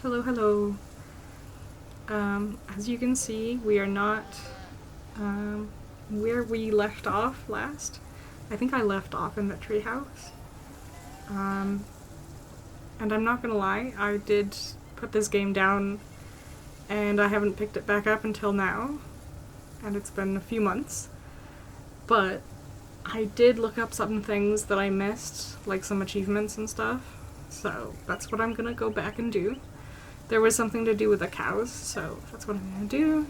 Hello, hello. As you can see, we are not where we left off last. I think I left off in the treehouse. And I'm not gonna lie, I did put this game down and I haven't picked it back up until now. And it's been a few months. But I did look up some things that I missed, like some achievements and stuff. So that's what I'm gonna go back and do. There was something to do with the cows, so that's what I'm gonna do.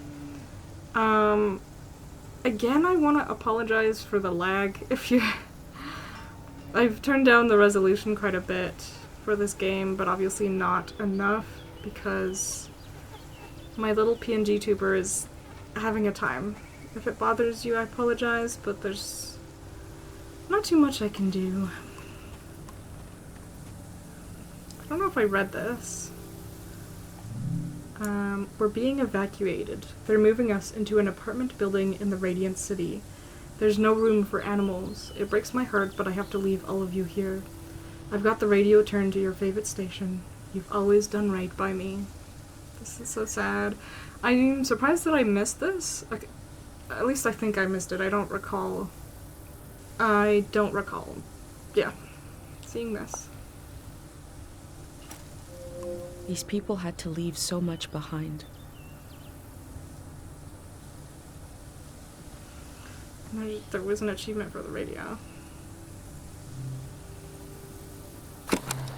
Again, I want to apologize for the lag. I've turned down the resolution quite a bit for this game, but obviously not enough because my little PNGtuber is having a time. If it bothers you, I apologize, but there's not too much I can do. I don't know if I read this. We're being evacuated. They're moving us into an apartment building in the Radiant City. There's no room for animals. It breaks my heart, but I have to leave all of you here. I've got the radio turned to your favorite station. You've always done right by me. This is so sad. I'm surprised that I missed this. Like, at least I think I missed it. I don't recall. Yeah, seeing this. These people had to leave so much behind. There was an achievement for the radio.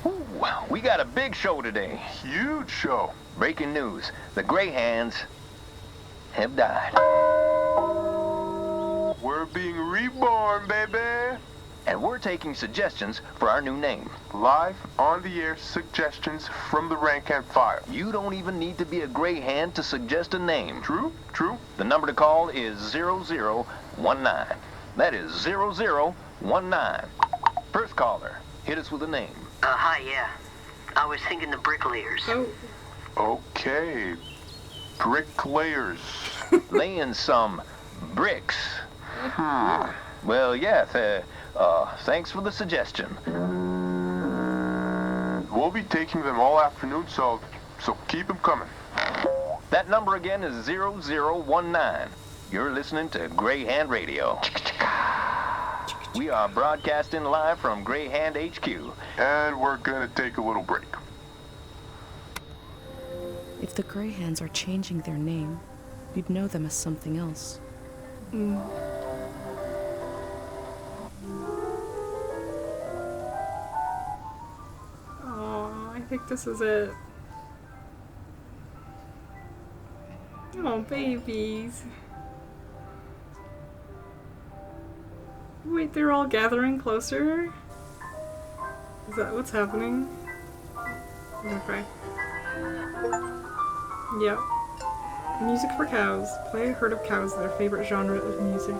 Ooh, we got a big show today. Huge show. Breaking news. The Greyhands have died. We're being reborn, baby. And we're taking suggestions for our new name. Live on the air suggestions from the rank and file. You don't even need to be a Greyhand to suggest a name. True, true. The number to call is 0019. That is 0019. First caller, hit us with a name. Hi, yeah. I was thinking the bricklayers. Oh. Okay. Bricklayers. Laying some bricks. Well, yeah, thanks for the suggestion. We'll be taking them all afternoon, so keep them coming. That number again is 0019. You're listening to Greyhand Radio. We are broadcasting live from Greyhand HQ. And we're gonna take a little break. If the Greyhands are changing their name, you'd know them as something else. I think this is it. Oh, babies. Wait, they're all gathering closer? Is that what's happening? Okay. Yep. Music for cows. Play a herd of cows, their favorite genre of music.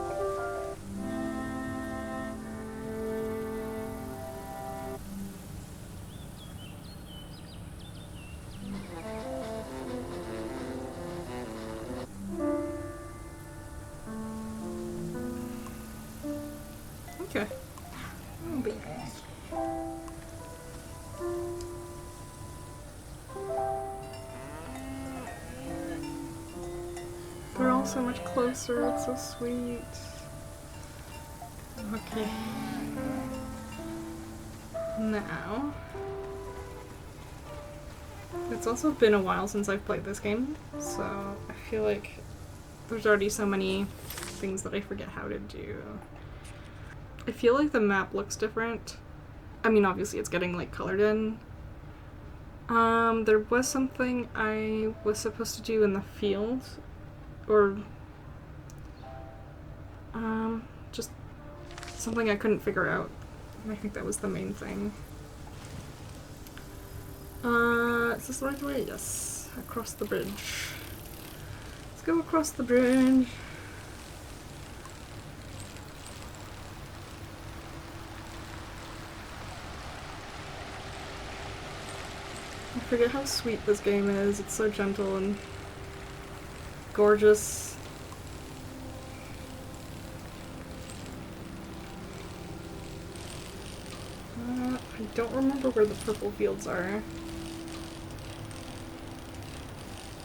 Okay. Oh, baby. They're all so much closer. It's so sweet. Okay. Now, it's also been a while since I've played this game, so I feel like there's already so many things that I forget how to do. I feel like the map looks different. I mean, obviously it's getting, like, colored in. There was something I was supposed to do in the field, or, just something I couldn't figure out. I think that was the main thing. Is this the right way? Yes. Across the bridge. Let's go across the bridge. I forget how sweet this game is. It's so gentle and gorgeous. I don't remember where the purple fields are.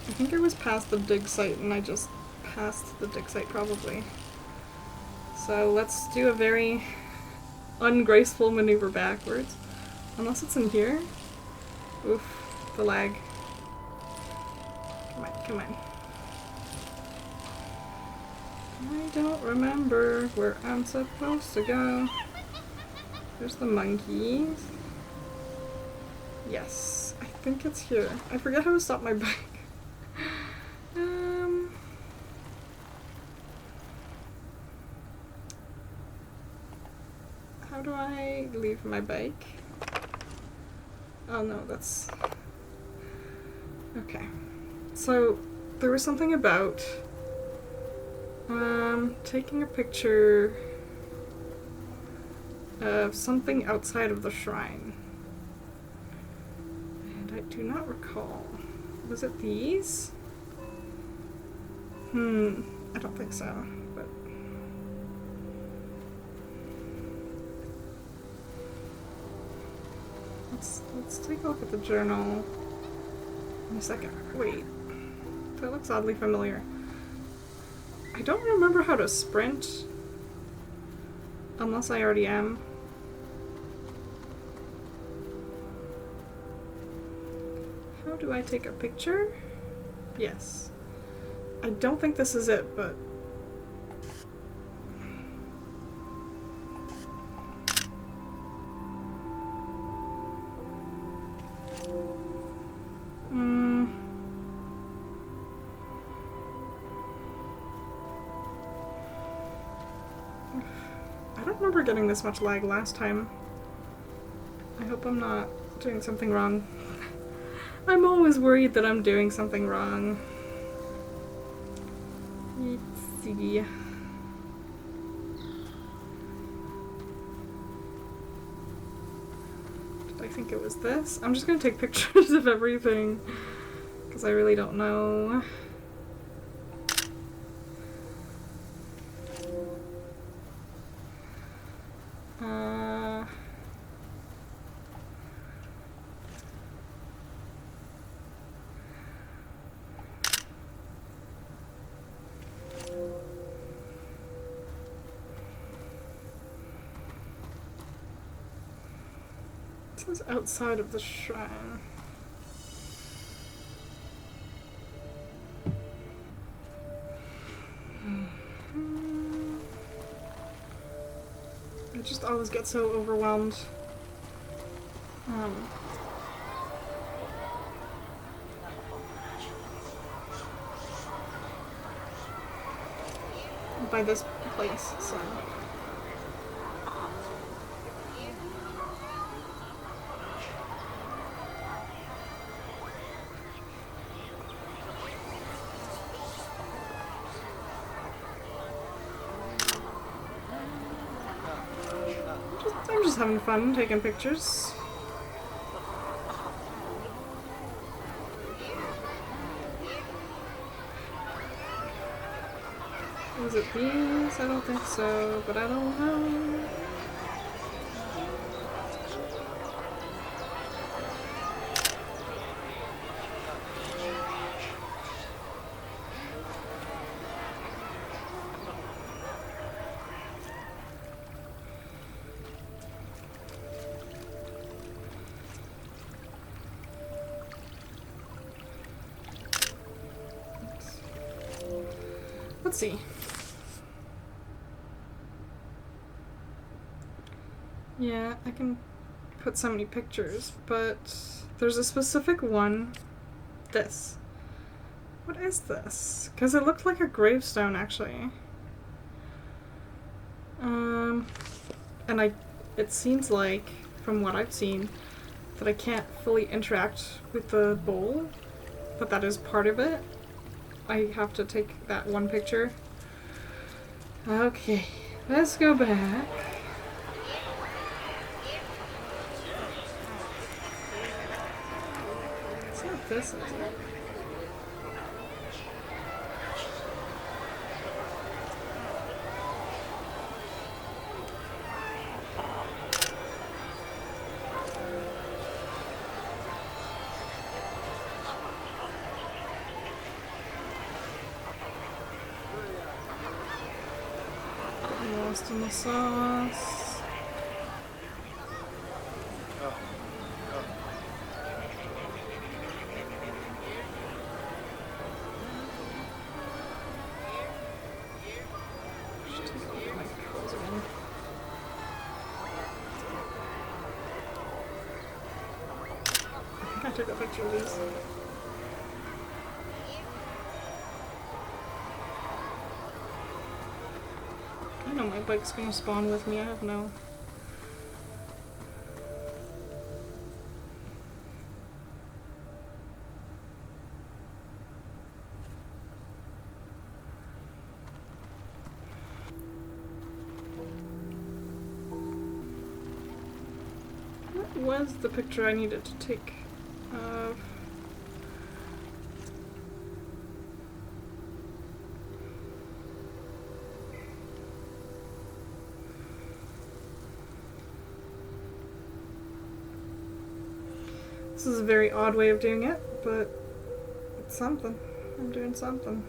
I think I was past the dig site and I just passed the dig site probably. So let's do a very ungraceful maneuver backwards. Unless it's in here. Oof, the lag. Come on, come on. I don't remember where I'm supposed to go. There's the monkeys. Yes, I think it's here. I forget how to stop my bike. How do I leave my bike? Oh no, that's... Okay. So, there was something about taking a picture of something outside of the shrine. And I do not recall. Was it these? I don't think so, but... Let's take a look at the journal in a second. Wait. That looks oddly familiar. I don't remember how to sprint. Unless I already am. How do I take a picture? Yes. I don't think this is it, but... I don't remember getting this much lag last time. I hope I'm not doing something wrong. I'm always worried that I'm doing something wrong. Let's see. Did I think it was this? I'm just gonna take pictures of everything because I really don't know. This is outside of the shrine. I just always get so overwhelmed. By this place, so... I'm just having fun taking pictures. Was it these? I don't think so, but I don't know. Let's see. Yeah, I can put so many pictures, but there's a specific one. This. What is this? Because it looked like a gravestone, actually. And it seems like, from what I've seen, that I can't fully interact with the bowl, but that is part of it. I have to take that one picture. Okay, let's go back. It's not this, is it? lost in the sauce. I took a picture of these. I know my bike's gonna spawn with me, I have no... What was the picture I needed to take of... This is a very odd way of doing it, but it's something. I'm doing something.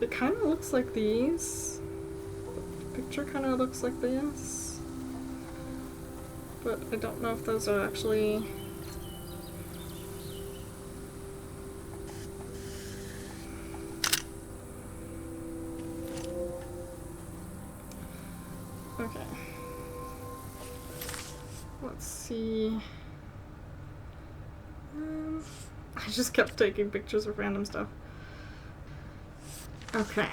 It kind of looks like these. The picture kind of looks like this. But I don't know if those are actually... Okay. Let's see. I just kept taking pictures of random stuff. Okay.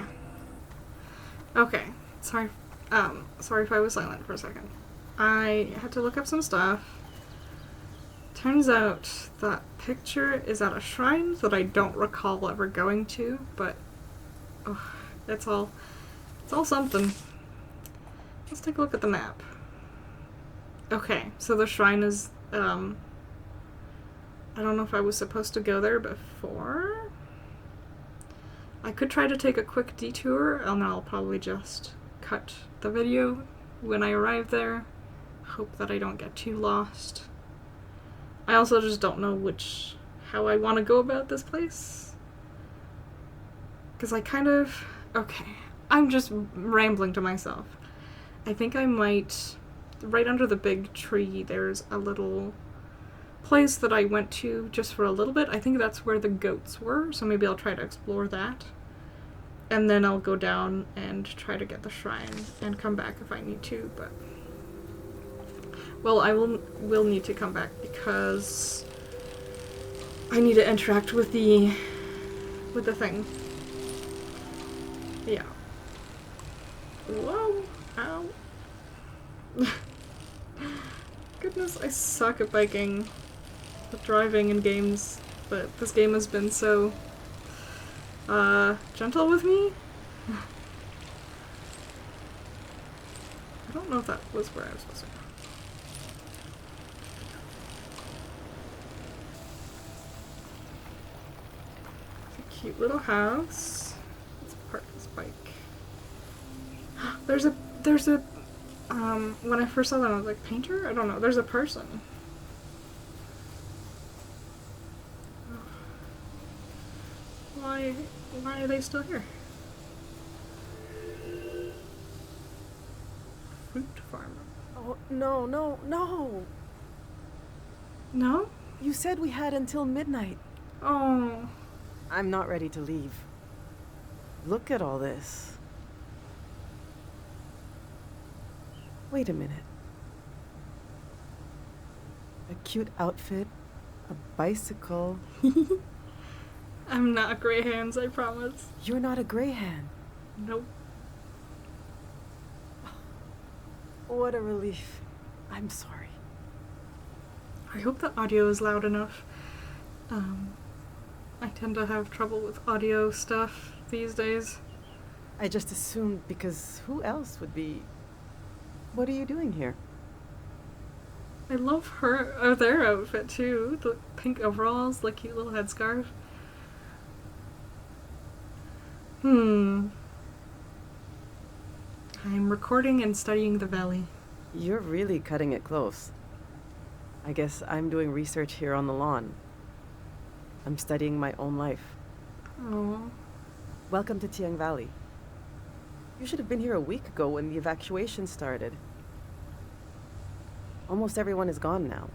Okay. Sorry if I was silent for a second. I had to look up some stuff. Turns out that picture is at a shrine that I don't recall ever going to, but it's all something. Let's take a look at the map. Okay, so the shrine is, I don't know if I was supposed to go there before. I could try to take a quick detour, and I'll probably just cut the video when I arrive there. Hope that I don't get too lost. I also just don't know how I want to go about this place. Because I kind of... Okay, I'm just rambling to myself. I think I might... Right under the big tree, there's a little place that I went to just for a little bit. I think that's where the goats were, so maybe I'll try to explore that. And then I'll go down and try to get the shrine and come back if I need to, but... Well, I will need to come back because I need to interact with the thing. Yeah. Whoa! Ow. Goodness, I suck at biking, at driving in games, but this game has been so, gentle with me? I don't know if that was where I was supposed to go. It's a cute little house. Let's park this bike. There's a, when I first saw that I was like, painter? I don't know, there's a person. Why are they still here? Fruit farmer. Oh, no. No? You said we had until midnight. Oh. I'm not ready to leave. Look at all this. Wait a minute. A cute outfit, a bicycle. I'm not gray hands, I promise. You're not a greyhound. Nope. What a relief. I'm sorry. I hope the audio is loud enough. I tend to have trouble with audio stuff these days. I just assumed because who else would be... What are you doing here? I love their outfit too. The pink overalls, the cute little headscarf. I'm recording and studying the valley. You're really cutting it close. I guess I'm doing research here on the lawn. I'm studying my own life. Oh. Welcome to Tiang Valley. You should have been here a week ago when the evacuation started. Almost everyone is gone now.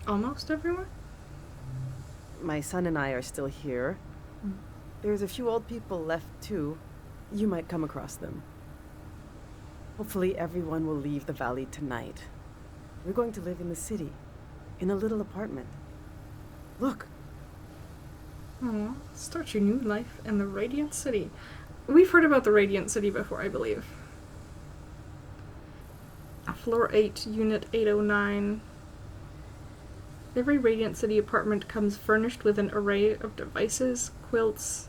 Almost everyone? My son and I are still here. There's a few old people left too. You might come across them. Hopefully everyone will leave the valley tonight. We're going to live in the city, in a little apartment. Look. Oh, start your new life in the Radiant City. We've heard about the Radiant City before, I believe. Floor 8, Unit 809. Every Radiant City apartment comes furnished with an array of devices, quilts,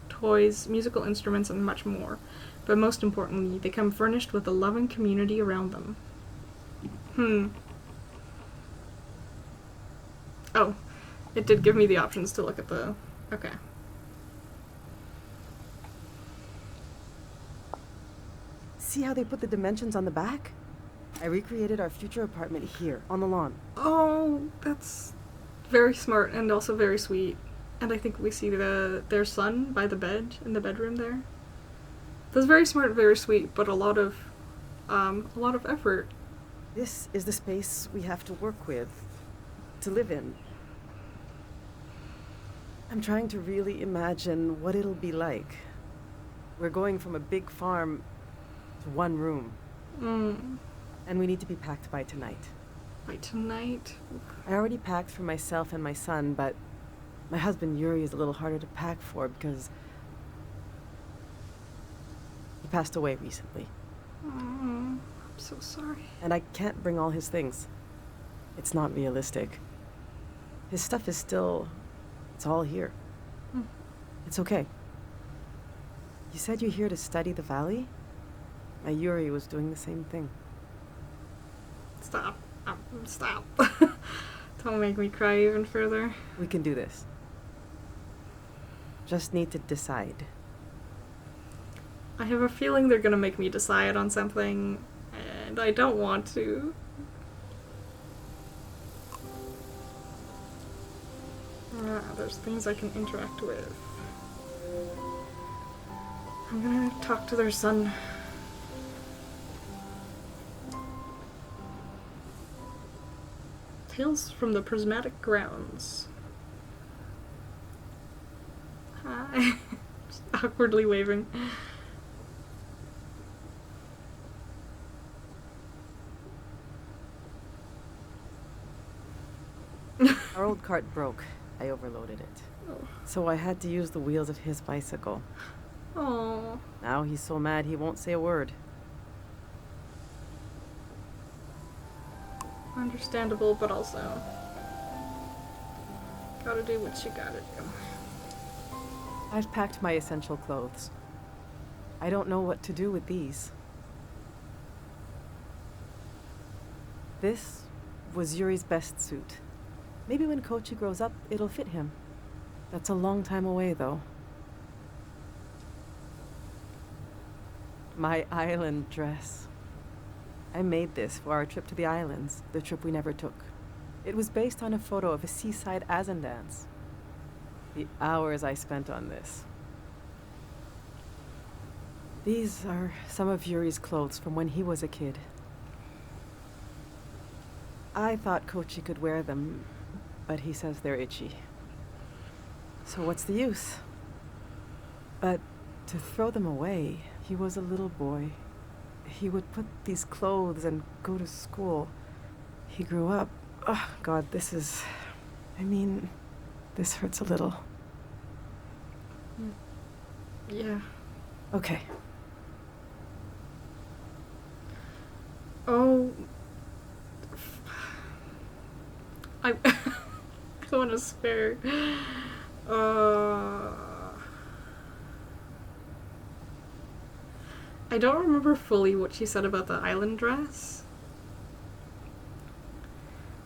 toys, musical instruments, and much more. But most importantly, they come furnished with a loving community around them. Oh, it did give me the options to look at the... Okay. See how they put the dimensions on the back? I recreated our future apartment here, on the lawn. Oh, that's very smart and also very sweet. And I think we see their son by the bed, in the bedroom there. That's very smart, very sweet, but a lot of effort. This is the space we have to work with, to live in. I'm trying to really imagine what it'll be like. We're going from a big farm to one room. And we need to be packed by tonight. By tonight? I already packed for myself and my son, but my husband Yuri is a little harder to pack for because he passed away recently. Oh, I'm so sorry. And I can't bring all his things. It's not realistic. His stuff is still... it's all here. It's okay. You said you're here to study the valley? My Yuri was doing the same thing. Stop. Stop. Don't make me cry even further. We can do this. Just need to decide. I have a feeling they're gonna make me decide on something, and I don't want to. There's things I can interact with. I'm gonna talk to their son. Tales from the Prismatic Grounds. Hi. Just awkwardly waving. Our old cart broke. I overloaded it. Oh. So I had to use the wheels of his bicycle. Oh. Now he's so mad he won't say a word. Understandable, but also gotta do what you gotta do. I've packed my essential clothes. I don't know what to do with these. This was Yuri's best suit. Maybe when Kochi grows up, it'll fit him. That's a long time away, though. My island dress. I made this for our trip to the islands, the trip we never took. It was based on a photo of a seaside Azan dance. The hours I spent on this. These are some of Yuri's clothes from when he was a kid. I thought Kochi could wear them, but he says they're itchy. So what's the use? But to throw them away, he was a little boy. He would put these clothes and go to school. He grew up. Oh, God, this is... I mean, this hurts a little. Yeah. Okay. Oh. I want to spare. I don't remember fully what she said about the island dress.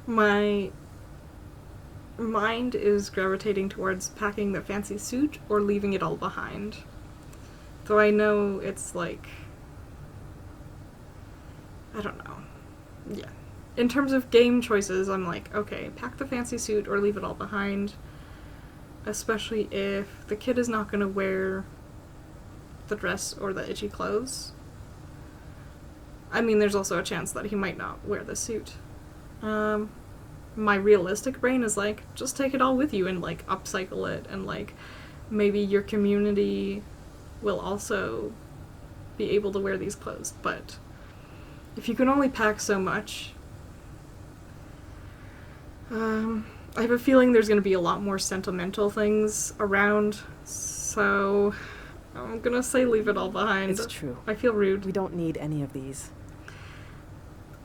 My mind is gravitating towards packing the fancy suit or leaving it all behind. Though I know it's like... I don't know. yeah. In terms of game choices, I'm like, okay, pack the fancy suit or leave it all behind. Especially if the kid is not going to wear the dress or the itchy clothes. I mean, there's also a chance that he might not wear the suit. My realistic brain is like, just take it all with you and, like, upcycle it, and, like, maybe your community will also be able to wear these clothes. But if you can only pack so much, I have a feeling there's going to be a lot more sentimental things around, so I'm going to say leave it all behind. It's true. I feel rude. We don't need any of these.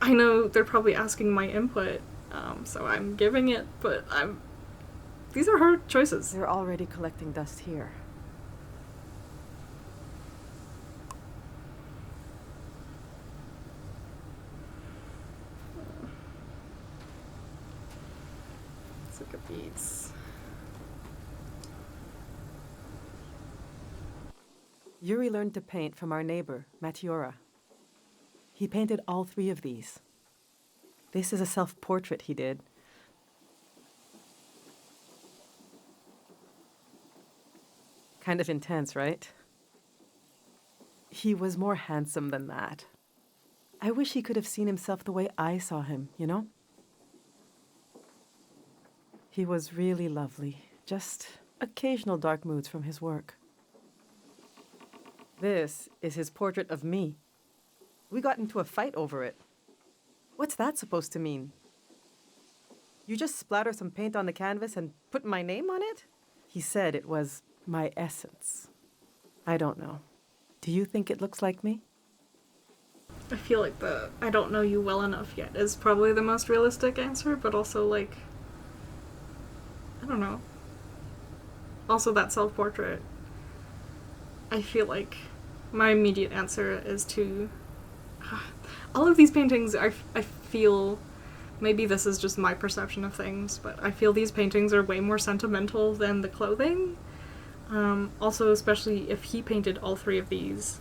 I know they're probably asking my input, so I'm giving it, but these are hard choices. They're already collecting dust here. Let's look at these. Yuri learned to paint from our neighbor, Matiora. He painted all 3 of these. This is a self-portrait he did. Kind of intense, right? He was more handsome than that. I wish he could have seen himself the way I saw him, you know? He was really lovely, just occasional dark moods from his work. This is his portrait of me. We got into a fight over it. What's that supposed to mean? You just splatter some paint on the canvas and put my name on it? He said it was my essence. I don't know. Do you think it looks like me? I feel like the I don't know you well enough yet is probably the most realistic answer, but also, like, I don't know. Also, that self-portrait. I feel like my immediate answer is to... all of these paintings, I feel... Maybe this is just my perception of things, but I feel these paintings are way more sentimental than the clothing. Also, especially if he painted all 3 of these.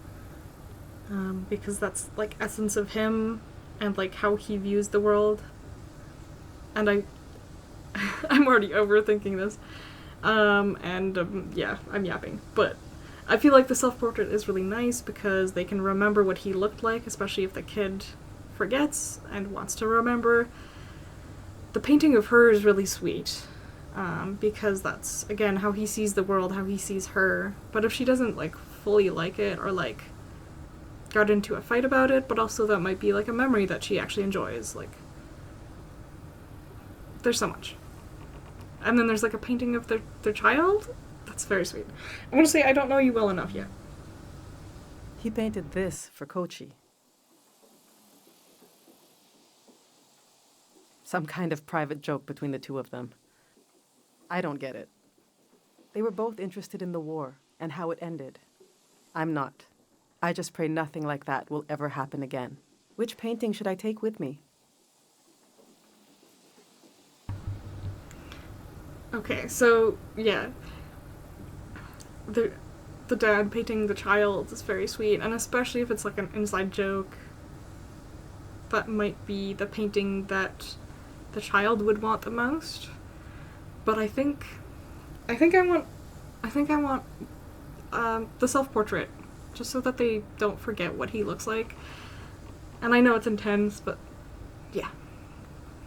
Because that's, like, essence of him and, like, how he views the world. And I'm already overthinking this. Yeah, I'm yapping. But I feel like the self-portrait is really nice because they can remember what he looked like, especially if the kid forgets and wants to remember. The painting of her is really sweet, because that's, again, how he sees the world, how he sees her. But if she doesn't, like, fully like it, or, like, got into a fight about it, but also that might be, like, a memory that she actually enjoys, like, there's so much. And then there's, like, a painting of their child. That's very sweet. I want to say I don't know you well enough yet. He painted this for Kochi. Some kind of private joke between the 2 of them. I don't get it. They were both interested in the war and how it ended. I'm not. I just pray nothing like that will ever happen again. Which painting should I take with me? Okay, so, yeah. The dad painting the child is very sweet, and especially if it's, like, an inside joke, that might be the painting that the child would want the most. But I think I want the self-portrait, just so that they don't forget what he looks like. And I know it's intense, but yeah.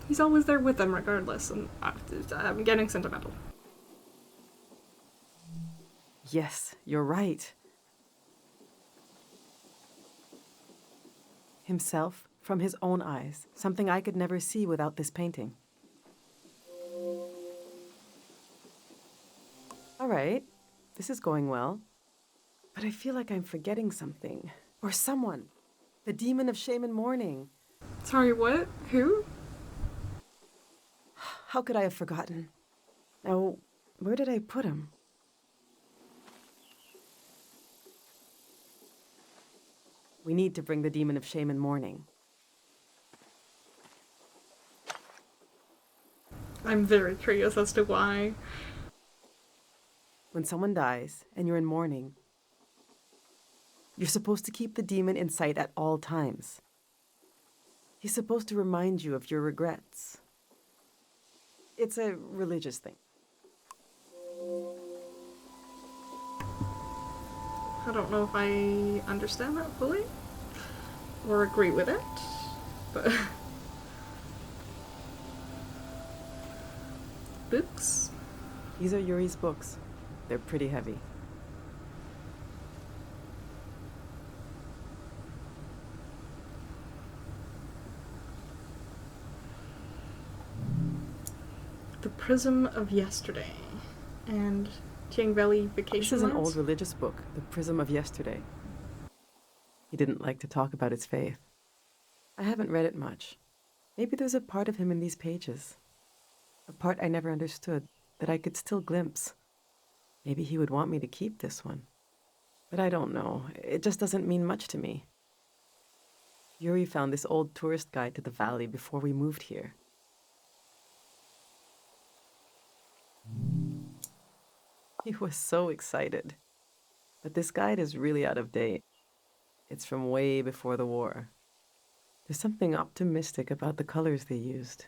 He's always there with them regardless, and I'm getting sentimental. Yes, you're right. Himself from his own eyes, something I could never see without this painting. All right, this is going well. But I feel like I'm forgetting something. Or someone. The demon of shame and mourning. Sorry, what? Who? How could I have forgotten? Now, where did I put him? We need to bring the demon of shame and mourning. I'm very curious as to why. When someone dies and you're in mourning, you're supposed to keep the demon in sight at all times. He's supposed to remind you of your regrets. It's a religious thing. I don't know if I understand that fully or agree with it, but books. These are Yuri's books. They're pretty heavy. The Prism of Yesterday and Tiang Valley Vacation This is an Lands? old religious book, The Prism of Yesterday. He didn't like to talk about his faith. I haven't read it much. Maybe there's a part of him in these pages. A part I never understood, that I could still glimpse. Maybe he would want me to keep this one. But I don't know. It just doesn't mean much to me. Yuri found this old tourist guide to the valley before we moved here. He was so excited. But this guide is really out of date. It's from way before the war. There's something optimistic about the colors they used.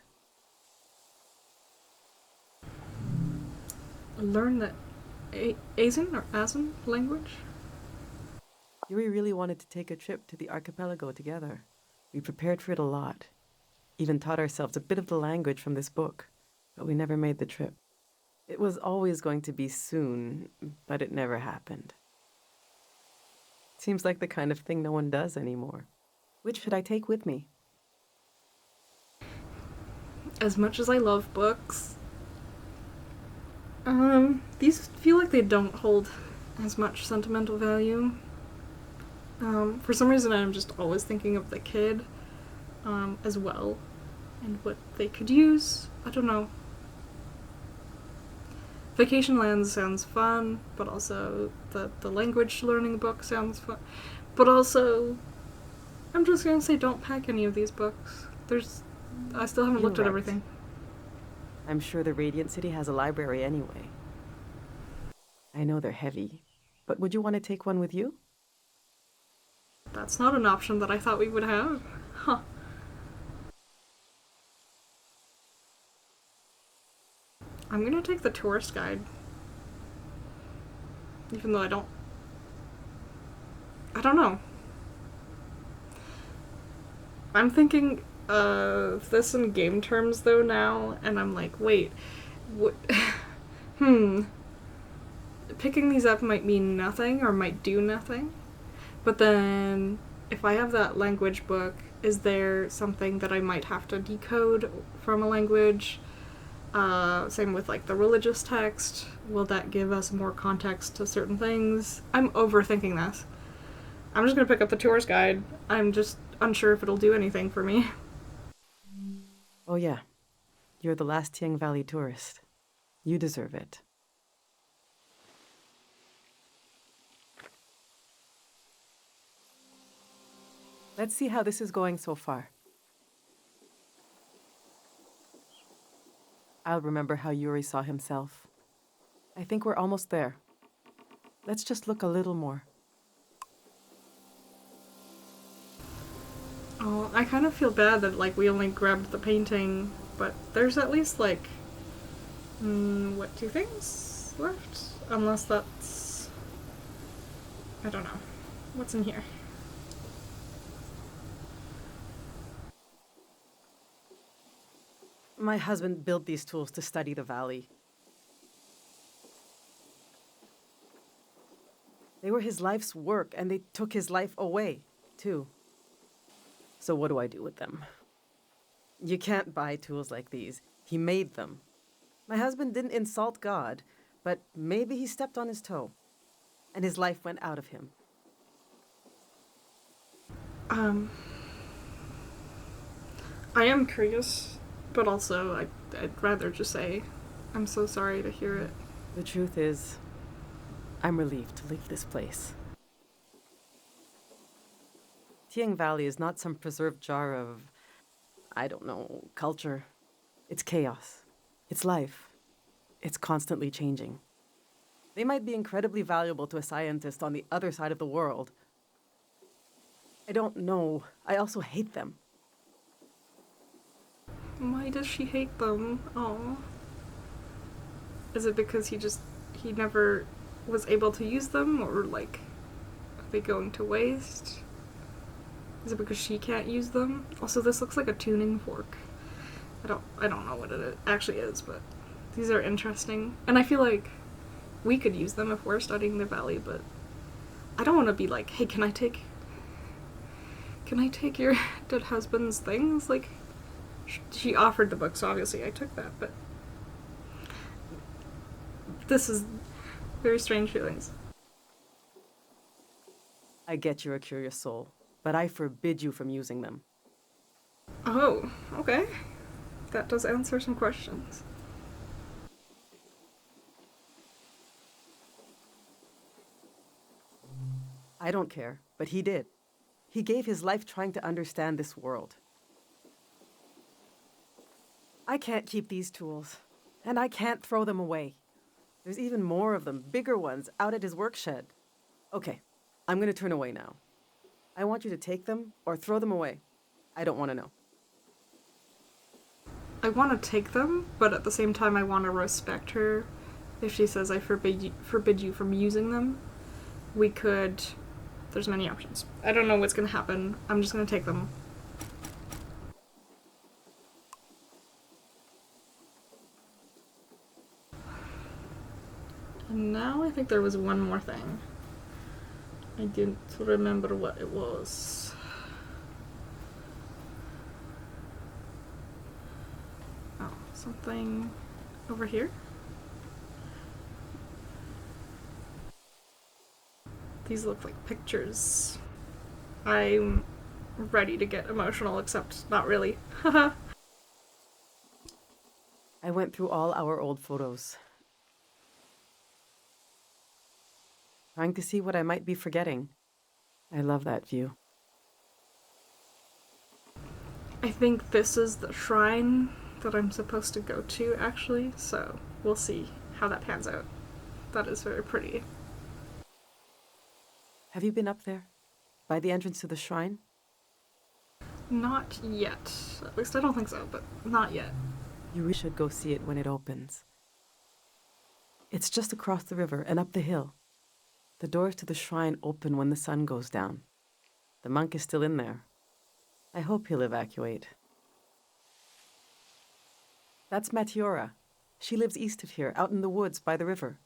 Learn the Asian or Asan language? Yuri really wanted to take a trip to the archipelago together. We prepared for it a lot. Even taught ourselves a bit of the language from this book, but we never made the trip. It was always going to be soon, but it never happened. Seems like the kind of thing no one does anymore. Which should I take with me? As much as I love books, these feel like they don't hold as much sentimental value. For some reason, I'm just always thinking of the kid, as well, and what they could use. I don't know. Vacation Lands sounds fun, but also the language learning book sounds fun. But also, I'm just gonna say don't pack any of these books. I still haven't You're looked at right. everything. I'm sure the Radiant City has a library anyway. I know they're heavy, but would you want to take one with you? That's not an option that I thought we would have. Huh. I'm gonna take the tourist guide. Even though I don't know. I'm thinking of this in game terms though now, and I'm like, wait, what? Picking these up might mean nothing or might do nothing. But then, if I have that language book, is there something that I might have to decode from a language? Same with like the religious text. Will that give us more context to certain things? I'm overthinking this. I'm just gonna pick up the tourist guide. I'm just unsure if it'll do anything for me. Oh yeah, you're the last Tiang Valley tourist. You deserve it. Let's see how this is going so far. I'll remember how Yuri saw himself. I think we're almost there. Let's just look a little more. Oh, I kind of feel bad that like we only grabbed the painting, but there's at least like, what, 2 things left? Unless that's, I don't know. What's in here? My husband built these tools to study the valley. They were his life's work, and they took his life away, too. So what do I do with them? You can't buy tools like these. He made them. My husband didn't insult God, but maybe he stepped on his toe, and his life went out of him. I am curious, but also I'd rather just say I'm so sorry to hear it. The truth is, I'm relieved to leave this place. Tiang Valley is not some preserved jar of, I don't know, culture. It's chaos. It's life. It's constantly changing. They might be incredibly valuable to a scientist on the other side of the world. I don't know. I also hate them. Why does she hate them? Oh. Is it because he never was able to use them, or like, are they going to waste? Is it because she can't use them? Also, this looks like a tuning fork. I don't know what it actually is, but these are interesting. And I feel like we could use them if we're studying the valley, but I don't want to be like, hey, can I take your dead husband's things? Like, she offered the book, so obviously I took that, but this is very strange feelings. I get you're a curious soul, but I forbid you from using them. Oh, okay. That does answer some questions. I don't care, but he did. He gave his life trying to understand this world. I can't keep these tools, and I can't throw them away. There's even more of them, bigger ones, out at his work shed. Okay, I'm gonna turn away now. I want you to take them or throw them away. I don't want to know. I want to take them, but at the same time I want to respect her. If she says I forbid you from using them, we could... There's many options. I don't know what's gonna happen. I'm just gonna take them. And now I think there was one more thing. I didn't remember what it was. Oh, something over here? These look like pictures. I'm ready to get emotional, except not really. Haha. I went through all our old photos, trying to see what I might be forgetting. I love that view. I think this is the shrine that I'm supposed to go to, actually, so we'll see how that pans out. That is very pretty. Have you been up there? By the entrance to the shrine? Not yet. At least I don't think so, but not yet. You really should go see it when it opens. It's just across the river and up the hill. The doors to the shrine open when the sun goes down. The monk is still in there. I hope he'll evacuate. That's Matiora. She lives east of here, out in the woods by the river.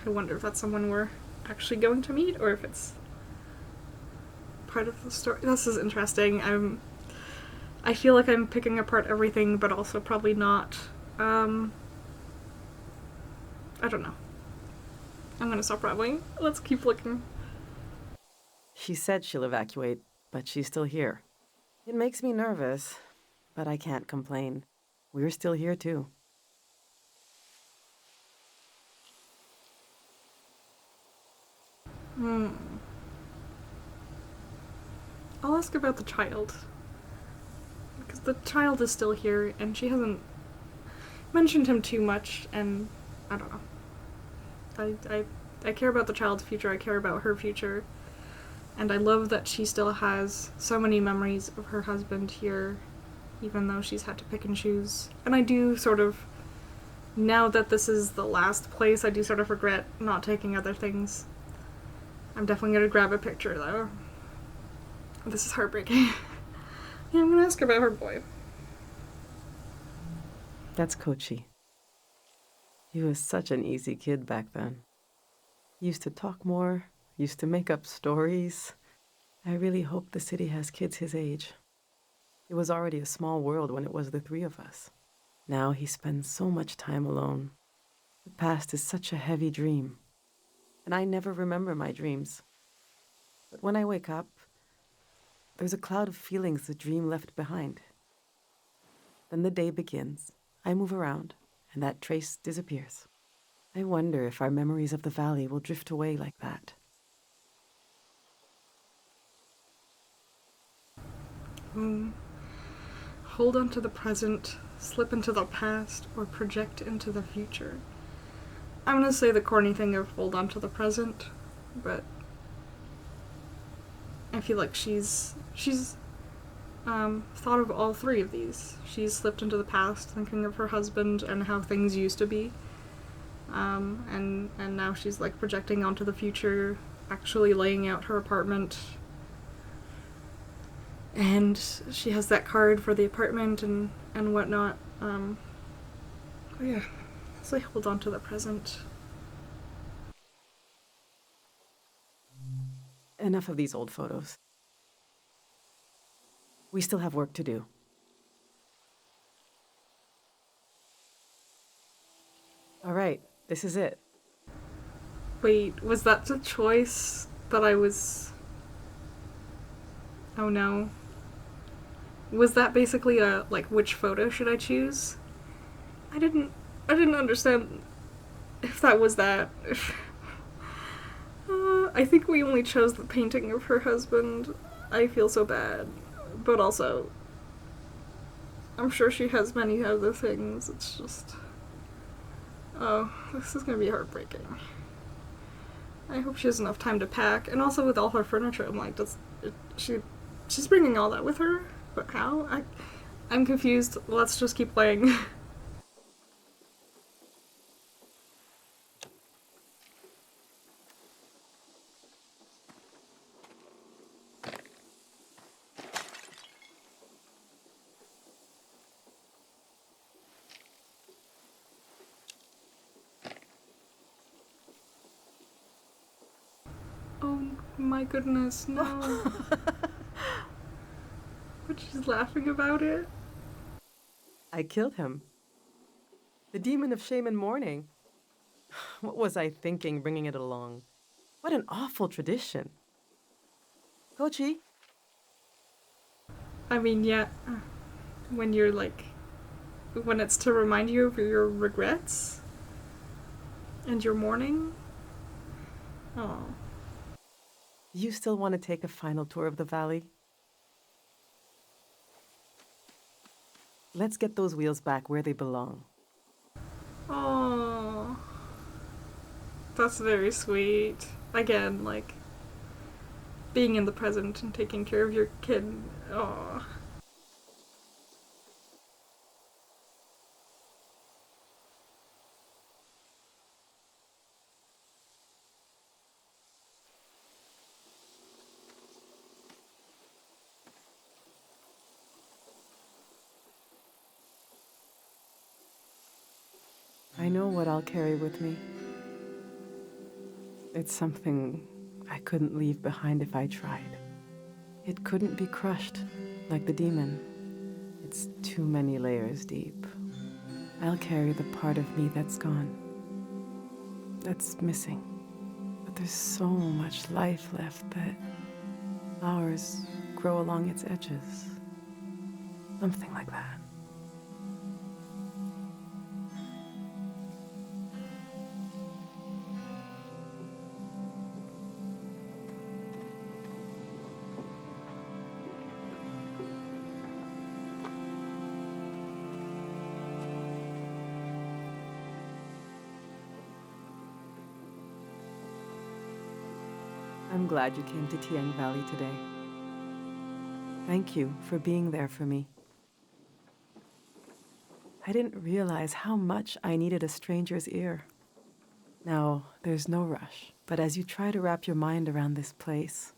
I wonder if that's someone we're actually going to meet, or if it's part of the story. This is interesting. I feel like I'm picking apart everything, but also probably not. I don't know. I'm gonna stop rambling. Let's keep looking. She said she'll evacuate, but she's still here. It makes me nervous, but I can't complain. We're still here too. I'll ask about the child. Because the child is still here, and she hasn't mentioned him too much, and I don't know. I care about the child's future, I care about her future, and I love that she still has so many memories of her husband here, even though she's had to pick and choose. And I do sort of, now that this is the last place, I do sort of regret not taking other things. I'm definitely gonna grab a picture, though. This is heartbreaking. Yeah, I'm gonna ask her about her boy. That's Kochi. He was such an easy kid back then. He used to talk more, used to make up stories. I really hope the city has kids his age. It was already a small world when it was the three of us. Now he spends so much time alone. The past is such a heavy dream. And I never remember my dreams. But when I wake up, there's a cloud of feelings the dream left behind. Then the day begins. I move around, and that trace disappears. I wonder if our memories of the valley will drift away like that. Hold on to the present, slip into the past, or project into the future. I'm gonna say the corny thing of hold on to the present, but I feel like she's thought of all three of these. She's slipped into the past, thinking of her husband and how things used to be. And now she's like projecting onto the future, actually laying out her apartment. And she has that card for the apartment and whatnot. Oh yeah, so I hold on to the present. Enough of these old photos. We still have work to do. All right, this is it. Wait, was that the choice that I was... Oh no. Was that basically a, like, which photo should I choose? I didn't understand if that was that. I think we only chose the painting of her husband. I feel so bad. But also, I'm sure she has many other things. It's just... Oh, this is gonna be heartbreaking. I hope she has enough time to pack. And also with all her furniture, I'm like, she's bringing all that with her? But how? I'm confused. Let's just keep playing. Oh my goodness, no. But she's laughing about it. I killed him. The demon of shame and mourning. What was I thinking bringing it along? What an awful tradition. Kochi? I mean, yeah, when you're like, when it's to remind you of your regrets and your mourning. Oh. You still want to take a final tour of the valley? Let's get those wheels back where they belong. Oh. That's very sweet. Again, like, being in the present and taking care of your kid. Oh. I know what I'll carry with me. It's something I couldn't leave behind if I tried. It couldn't be crushed, like the demon. It's too many layers deep. I'll carry the part of me that's gone, that's missing. But there's so much life left that flowers grow along its edges. Something like that. I'm glad you came to Tiang Valley today. Thank you for being there for me. I didn't realize how much I needed a stranger's ear. Now, there's no rush, but as you try to wrap your mind around this place,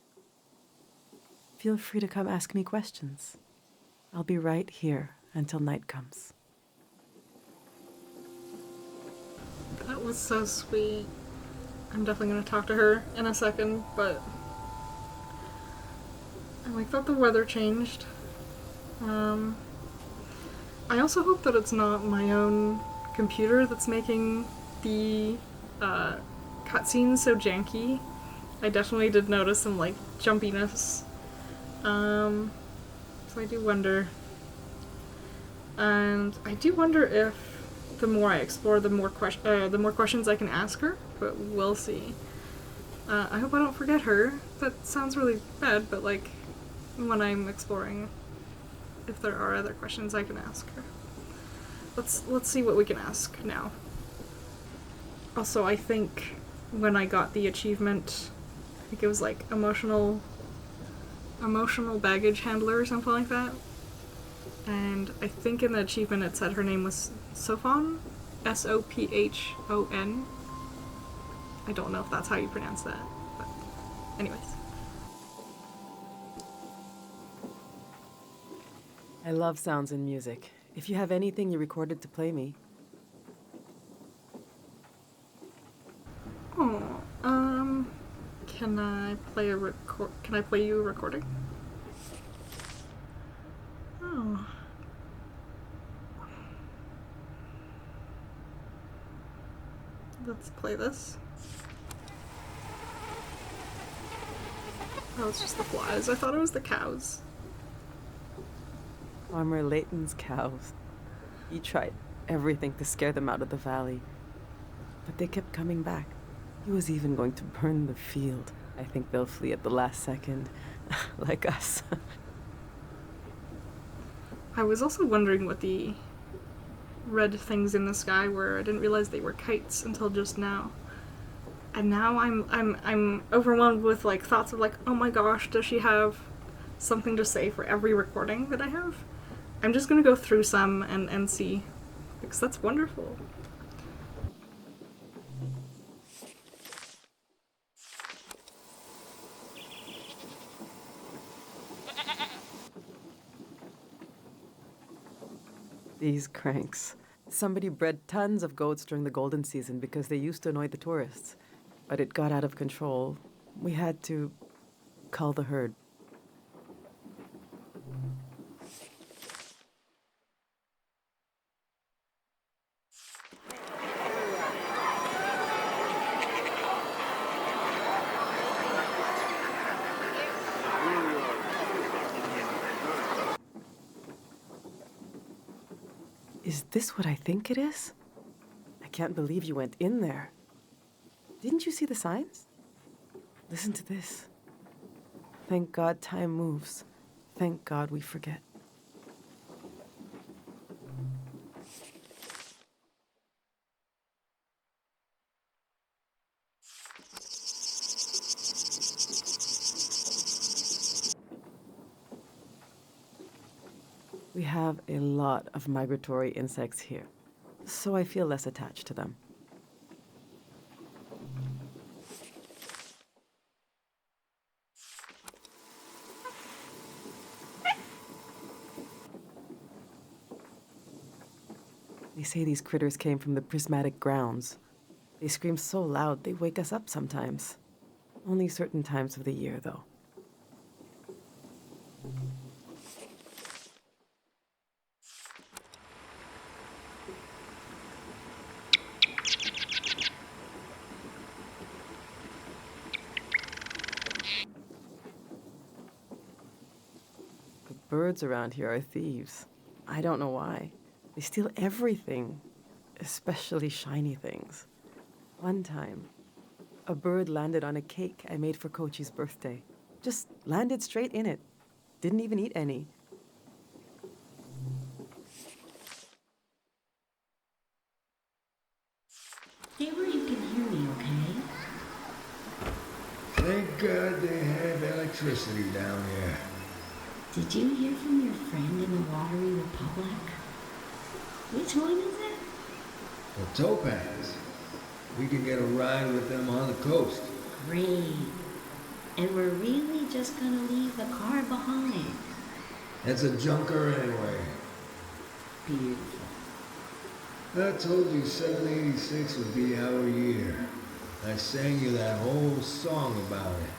feel free to come ask me questions. I'll be right here until night comes. That was so sweet. I'm definitely gonna talk to her in a second, but I like that the weather changed. I also hope that it's not my own computer that's making the cutscenes so janky. I definitely did notice some like jumpiness. So I do wonder. And I do wonder if the more I explore, the more questions I can ask her, but we'll see. I hope I don't forget her. That sounds really bad, but like, when I'm exploring, if there are other questions I can ask her. Let's see what we can ask now. Also, I think when I got the achievement, I think it was like emotional emotional baggage handler or something like that. And I think in the achievement it said her name was Sophon? Sophon. I don't know if that's how you pronounce that, but anyways. I love sounds and music. If you have anything you recorded to play me. Oh, can I play you a recording? Oh. Let's play this. Oh, it's just the flies. I thought it was the cows. Farmer Layton's cows. He tried everything to scare them out of the valley. But they kept coming back. He was even going to burn the field. I think they'll flee at the last second, like us. I was also wondering what the red things in the sky were. I didn't realize they were kites until just now. And now I'm overwhelmed with like thoughts of like, oh my gosh, does she have something to say for every recording that I have? I'm just gonna go through some and see, because that's wonderful. These cranks. Somebody bred tons of goats during the golden season because they used to annoy the tourists. But it got out of control. We had to cull the herd. Is this what I think it is? I can't believe you went in there. Didn't you see the signs? Listen to this. Thank God time moves. Thank God we forget. We have a lot of migratory insects here, so I feel less attached to them. They say these critters came from the prismatic grounds. They scream so loud they wake us up sometimes. Only certain times of the year, though. The birds around here are thieves. I don't know why. They steal everything, especially shiny things. One time, a bird landed on a cake I made for Kochi's birthday. Just landed straight in it. Didn't even eat any. Stay where you can hear me, okay? Thank God they have electricity down here. Did you hear from your friend in the Watery Republic? Which one is it? Well, Topaz. We can get a ride with them on the coast. Great. And we're really just gonna leave the car behind. It's a junker anyway. Beautiful. I told you 786 would be our year. I sang you that whole song about it.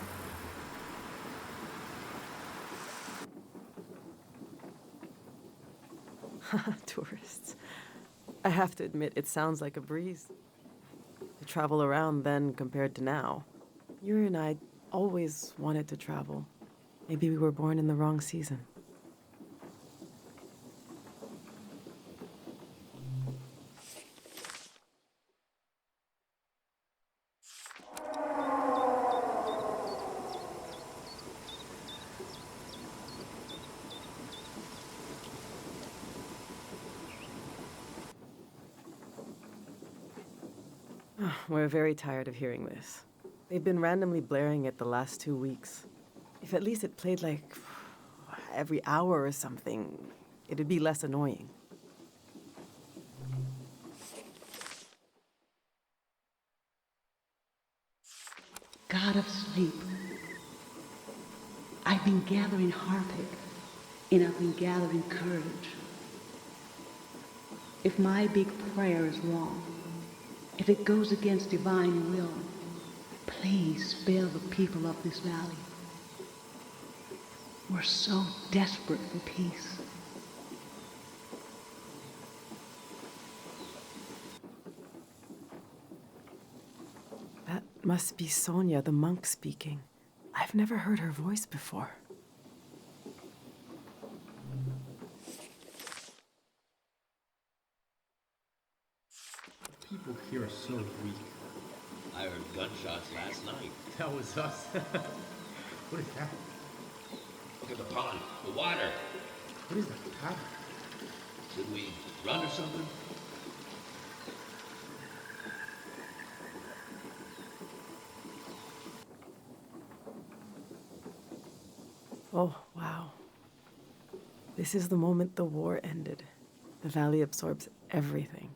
Tourists. I have to admit, it sounds like a breeze. To travel around then compared to now. Yuri and I always wanted to travel. Maybe we were born in the wrong season. We're very tired of hearing this. They've been randomly blaring it the last 2 weeks. If at least it played like every hour or something, it'd be less annoying. God of sleep, I've been gathering heartache, and I've been gathering courage. If my big prayer is wrong, if it goes against divine will, please spare the people of this valley. We're so desperate for peace. That must be Sonia, the monk, speaking. I've never heard her voice before. People here are so weak. I heard gunshots last night. That was us. What is that? Look at the pond, the water. What is that pattern? Should we run or something? Oh, wow. This is the moment the war ended. The valley absorbs everything.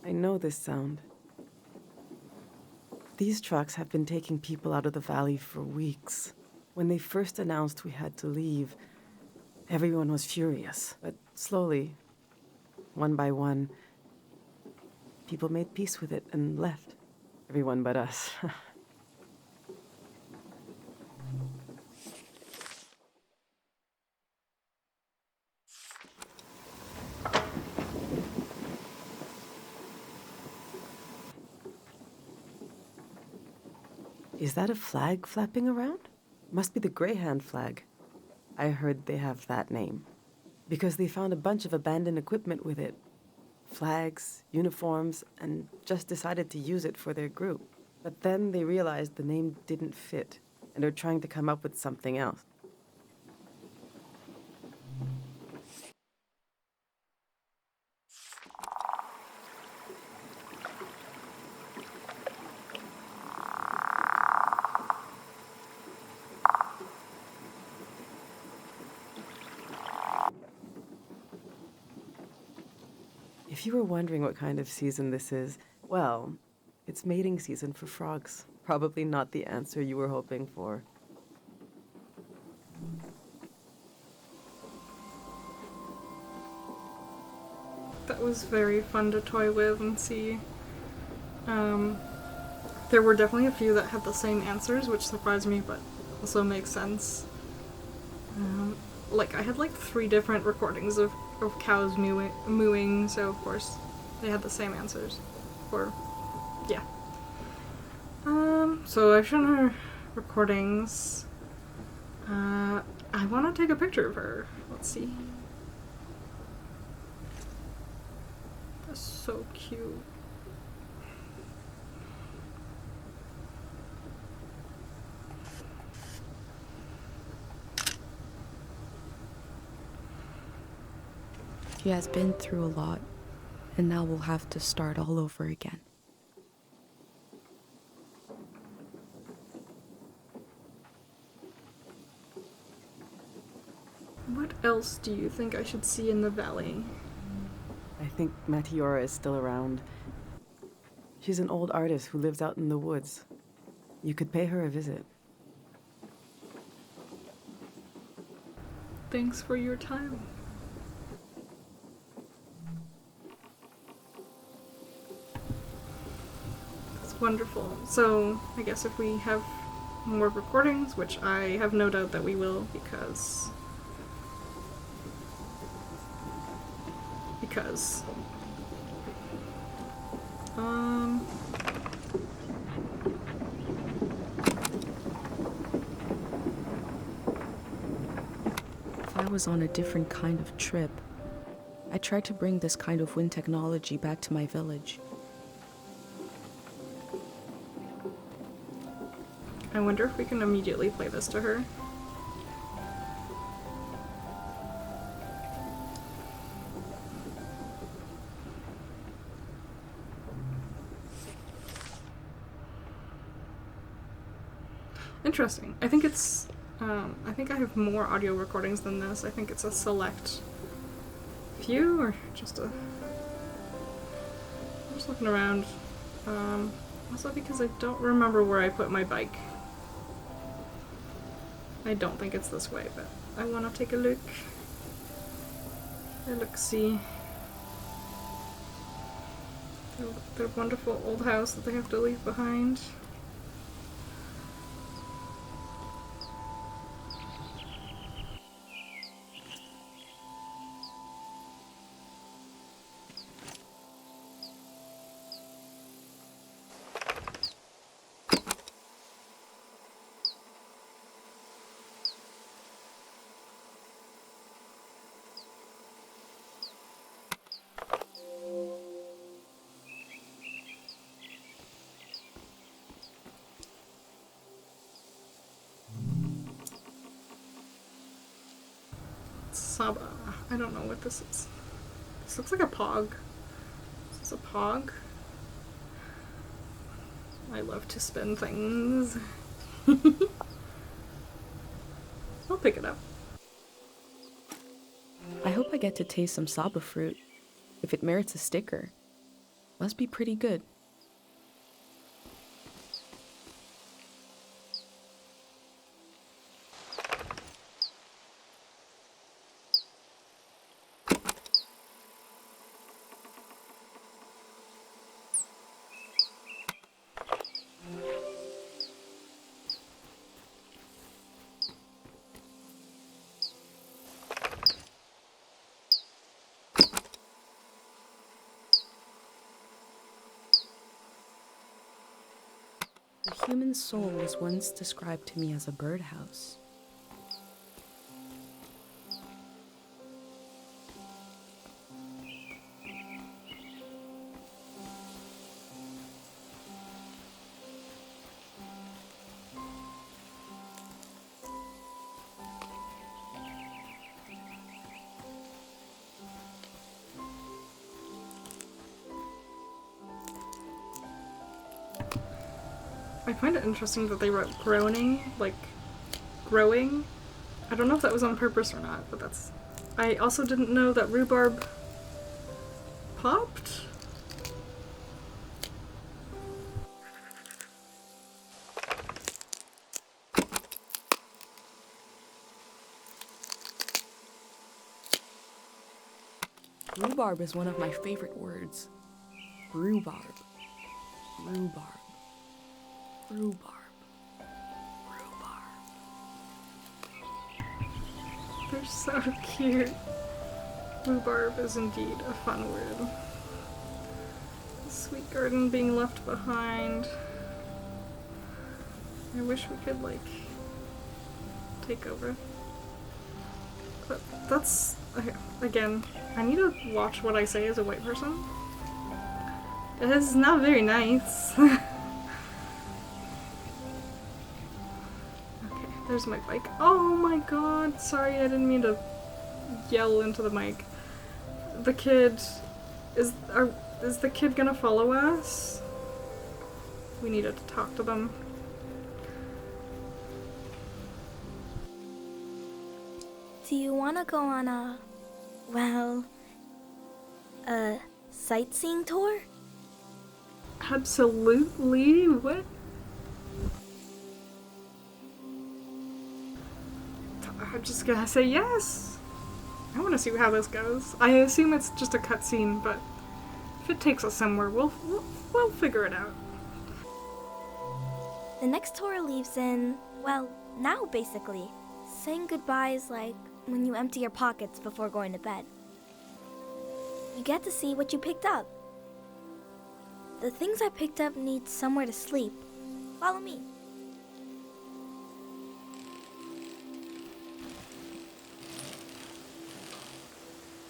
I know this sound. These trucks have been taking people out of the valley for weeks. When they first announced we had to leave, everyone was furious. But slowly, one by one, people made peace with it and left. Everyone but us. Is that a flag flapping around? Must be the Greyhound flag. I heard they have that name. Because they found a bunch of abandoned equipment with it. Flags, uniforms, and just decided to use it for their group. But then they realized the name didn't fit, and are trying to come up with something else. If you were wondering what kind of season this is, well, it's mating season for frogs. Probably not the answer you were hoping for. That was very fun to toy with and see. There were definitely a few that had the same answers, which surprised me, but also makes sense. Like, I had like 3 different recordings of cows mooing, so of course they had the same answers. Or, yeah. So I've shown her recordings. I want to take a picture of her. Let's see. That's so cute. She has been through a lot, and now we'll have to start all over again. What else do you think I should see in the valley? I think Matiora is still around. She's an old artist who lives out in the woods. You could pay her a visit. Thanks for your time. That's wonderful. So, I guess if we have more recordings, which I have no doubt that we will, because If I was on a different kind of trip, I tried to bring this kind of wind technology back to my village. I wonder if we can immediately play this to her. Interesting. I think it's, I think I have more audio recordings than this. I think it's a select few, or just a... I'm just looking around. Also because I don't remember where I put my bike. I don't think it's this way, but I want to take a look. Look-see. Their wonderful old house that they have to leave behind. Saba. I don't know what this is. This looks like a pog. Is this a pog? I love to spin things. I'll pick it up. I hope I get to taste some Saba fruit. If it merits a sticker, must be pretty good. The human soul was once described to me as a birdhouse. I find it interesting that they wrote groaning, like growing. I don't know if that was on purpose or not, but that's... I also didn't know that rhubarb popped? Rhubarb is one of my favorite words. Rhubarb. Rhubarb. Rhubarb. Rhubarb. They're so cute. Rhubarb is indeed a fun word. The sweet garden being left behind. I wish we could, like, take over. But that's... Again, I need to watch what I say as a white person. It is not very nice. There's my bike. Oh my god, sorry, I didn't mean to yell into the mic. The kid... Is the kid gonna follow us? We needed to talk to them. Do you want to go on a sightseeing tour? Absolutely. What? I'm just gonna say yes. I want to see how this goes. I assume it's just a cutscene, but if it takes us somewhere, we'll figure it out. The next tour leaves in, well, now basically. Saying goodbye is like when you empty your pockets before going to bed. You get to see what you picked up. The things I picked up need somewhere to sleep. Follow me.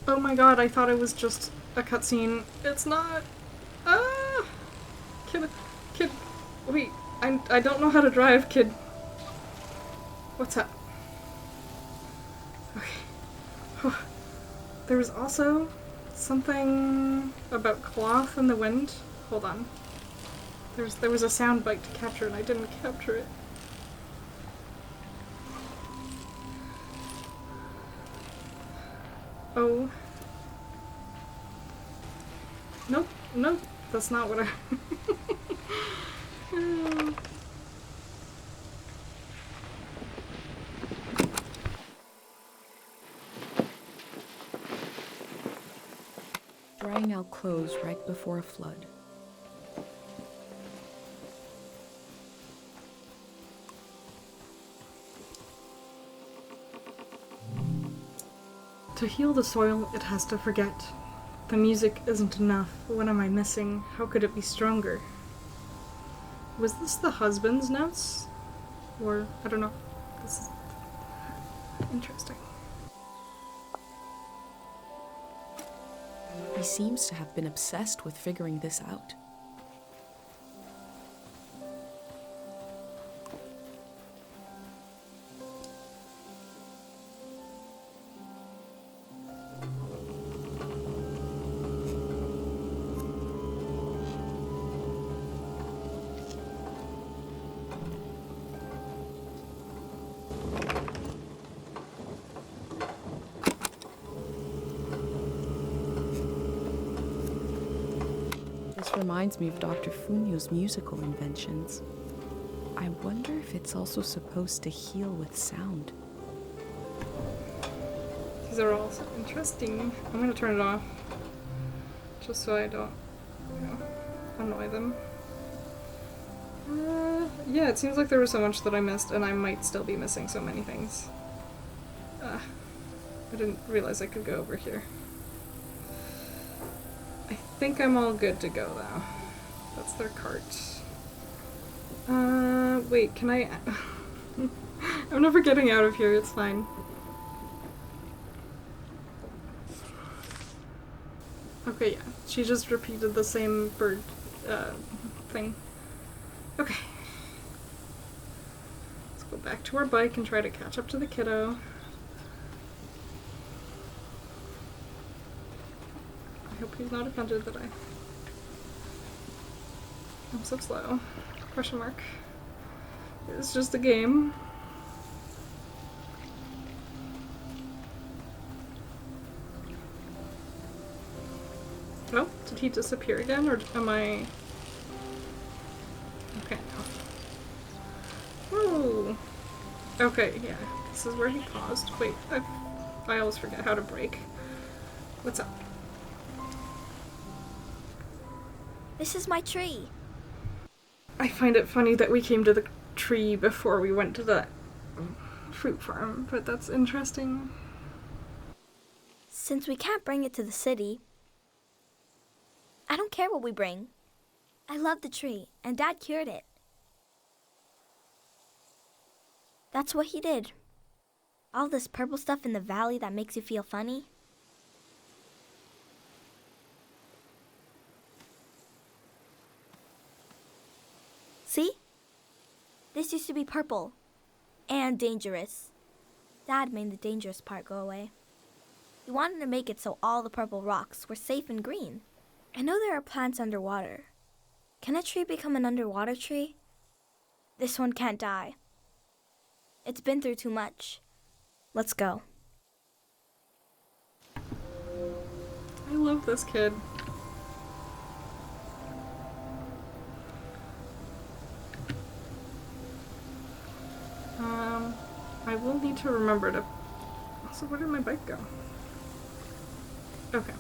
Oh my god, I thought it was just a cutscene. It's not. Ah! Kid, wait, I don't know how to drive, kid. What's up? Okay. There was also something about cloth in the wind. Hold on. There was a sound bite to capture and I didn't capture it. Uh-oh. Nope, nope, that's not what I... Drying out clothes right before a flood. To heal the soil, it has to forget. The music isn't enough. What am I missing? How could it be stronger? Was this the husband's notes? Or, I don't know. This is interesting. He seems to have been obsessed with figuring this out. This reminds me of Dr. Funyo's musical inventions. I wonder if it's also supposed to heal with sound. These are all so interesting. I'm gonna turn it off. Just so I don't, annoy them. Yeah, it seems like there was so much that I missed, and I might still be missing so many things. I didn't realize I could go over here. I think I'm all good to go, though. That's their cart. Wait, can I... I'm never getting out of here, it's fine. Okay, yeah. She just repeated the same bird, thing. Okay. Let's go back to our bike and try to catch up to the kiddo. I hope he's not offended that I'm so slow. Question mark. It's just a game. Oh, did he disappear again, or am I... Okay, no. Whoa! Okay, yeah. This is where he paused. Wait, I always forget how to brake. What's up? This is my tree. I find it funny that we came to the tree before we went to the fruit farm, but that's interesting. Since we can't bring it to the city, I don't care what we bring. I love the tree, and Dad cured it. That's what he did. All this purple stuff in the valley that makes you feel funny. See? This used to be purple. And dangerous. Dad made the dangerous part go away. He wanted to make it so all the purple rocks were safe and green. I know there are plants underwater. Can a tree become an underwater tree? This one can't die. It's been through too much. Let's go. I love this kid. I will need to remember to... Also, where did my bike go? Okay.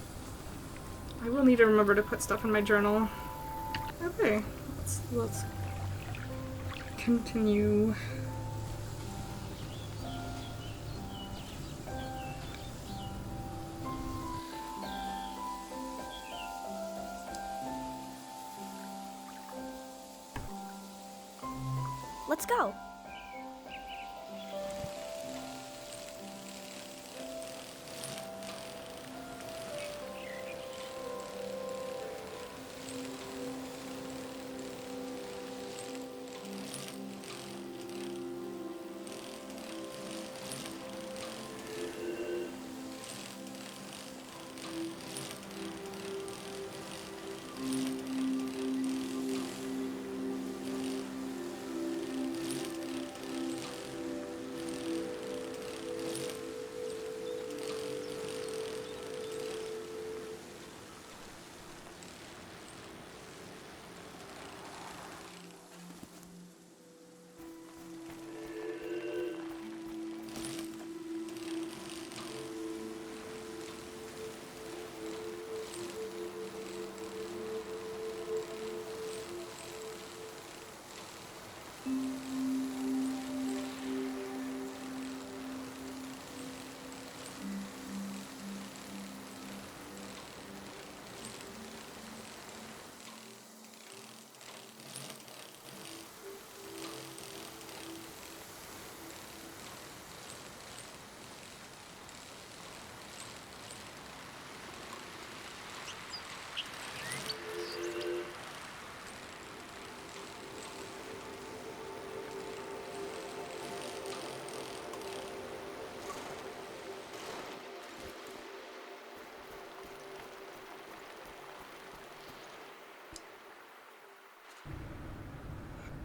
I will need to remember to put stuff in my journal. Okay, let's continue. Let's go.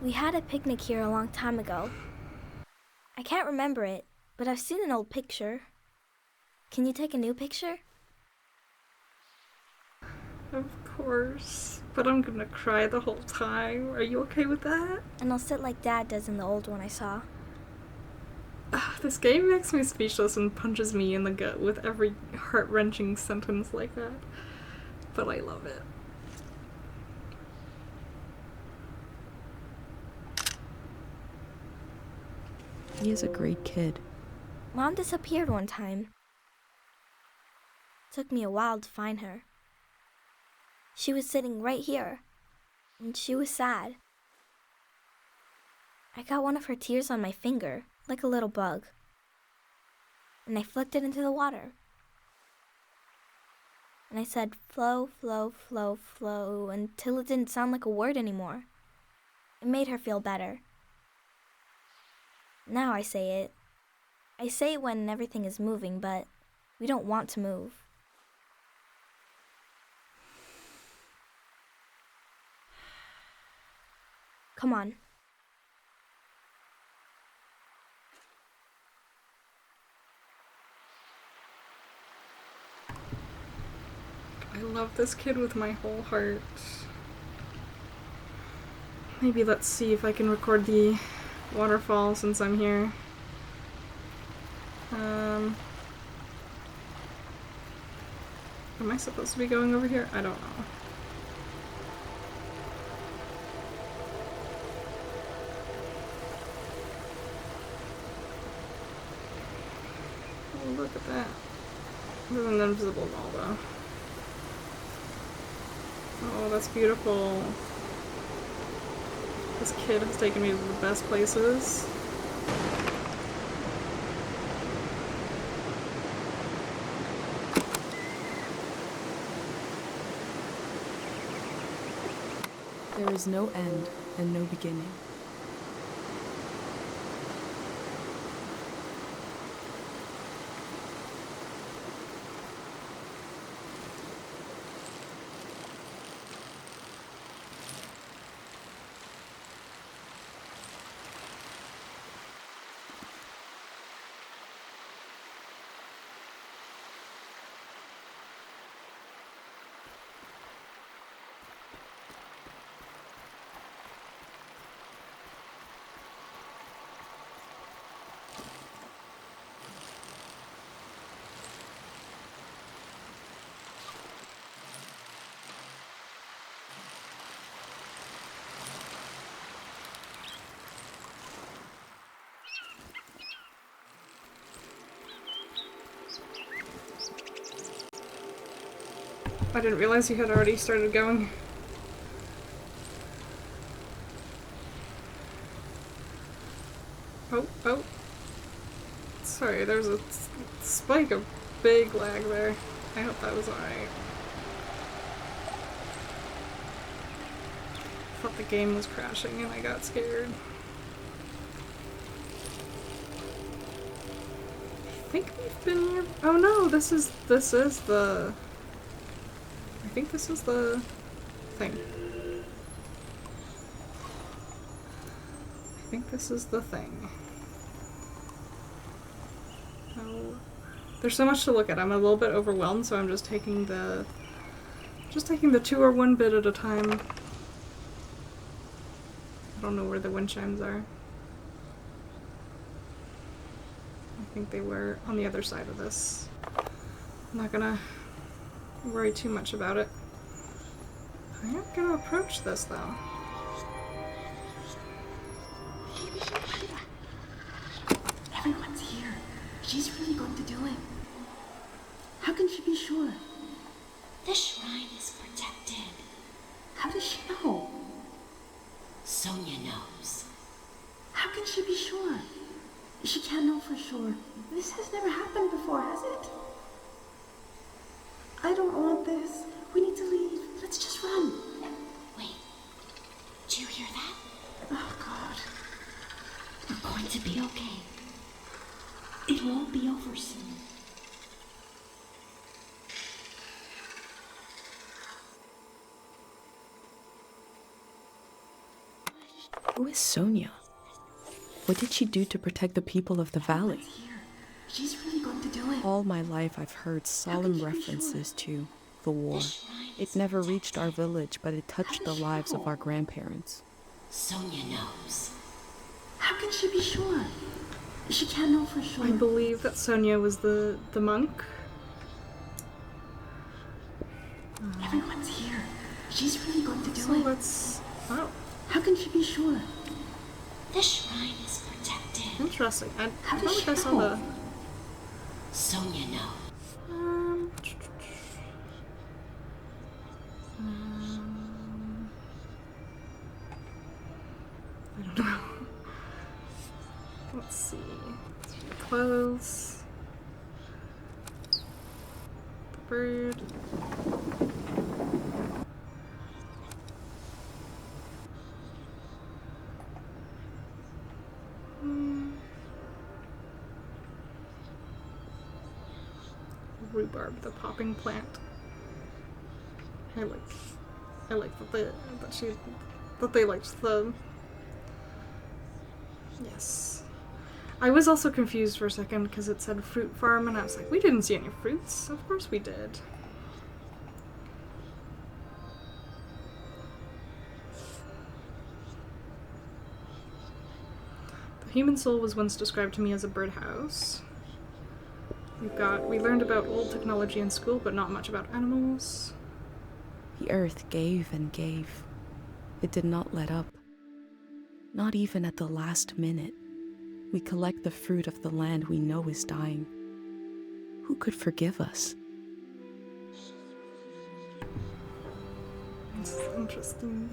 We had a picnic here a long time ago. I can't remember it, but I've seen an old picture. Can you take a new picture? Of course, but I'm gonna cry the whole time. Are you okay with that? And I'll sit like Dad does in the old one I saw. This game makes me speechless and punches me in the gut with every heart-wrenching sentence like that. But I love it. He is a great kid. Mom disappeared one time. Took me a while to find her. She was sitting right here, and she was sad. I got one of her tears on my finger, like a little bug, and I flicked it into the water. And I said, flow, flow, flow, flow, until it didn't sound like a word anymore. It made her feel better. Now I say it. I say it when everything is moving, but we don't want to move. Come on. I love this kid with my whole heart. Maybe let's see if I can record the waterfall since I'm here. Am I supposed to be going over here? I don't know. Oh, look at that. There's an invisible wall though. Oh, that's beautiful. This kid has taken me to the best places. There is no end and no beginning. I didn't realize you had already started going. Oh. Sorry, there's a spike of big lag there. I hope that was alright. Thought the game was crashing and I got scared. I think we've been here. Oh no, this is the. I think this is the thing. I think this is the thing. Oh, there's so much to look at. I'm a little bit overwhelmed, so I'm just taking the 2 or 1 bit at a time. I don't know where the wind chimes are. I think they were on the other side of this. I'm not gonna worry too much about it. I am gonna approach this though. Everyone's here. She's really going to do it. How can she be sure? The shrine is protected. How does she know? Sonia knows. How can she be sure? She can't know for sure. This has never happened before, has it? I don't want this. We need to leave. Let's just run. Wait. Do you hear that? Oh, God. We're going to be okay. It'll all be over soon. Who is Sonia? What did she do to protect the people of the valley? She's really going to do it. All my life I've heard solemn references to the war. It never reached our village, but it touched the lives of our grandparents. Sonia knows. How can she be sure? She can't know for sure. I believe that Sonia was the monk. Everyone's here. She's really going to do So it. let's... Oh, How can she be sure? The shrine is protected. interesting. I How feel does like she I saw know? the... Sonia knows. I don't know. Let's see. Clothes. The bird. Rhubarb, the popping plant. I like that they liked the... Yes. I was also confused for a second because it said fruit farm and I was like, we didn't see any fruits. Of course we did. The human soul was once described to me as a birdhouse. We learned about old technology in school, but not much about animals. The earth gave and gave. It did not let up. Not even at the last minute. We collect the fruit of the land we know is dying. Who could forgive us? This is interesting.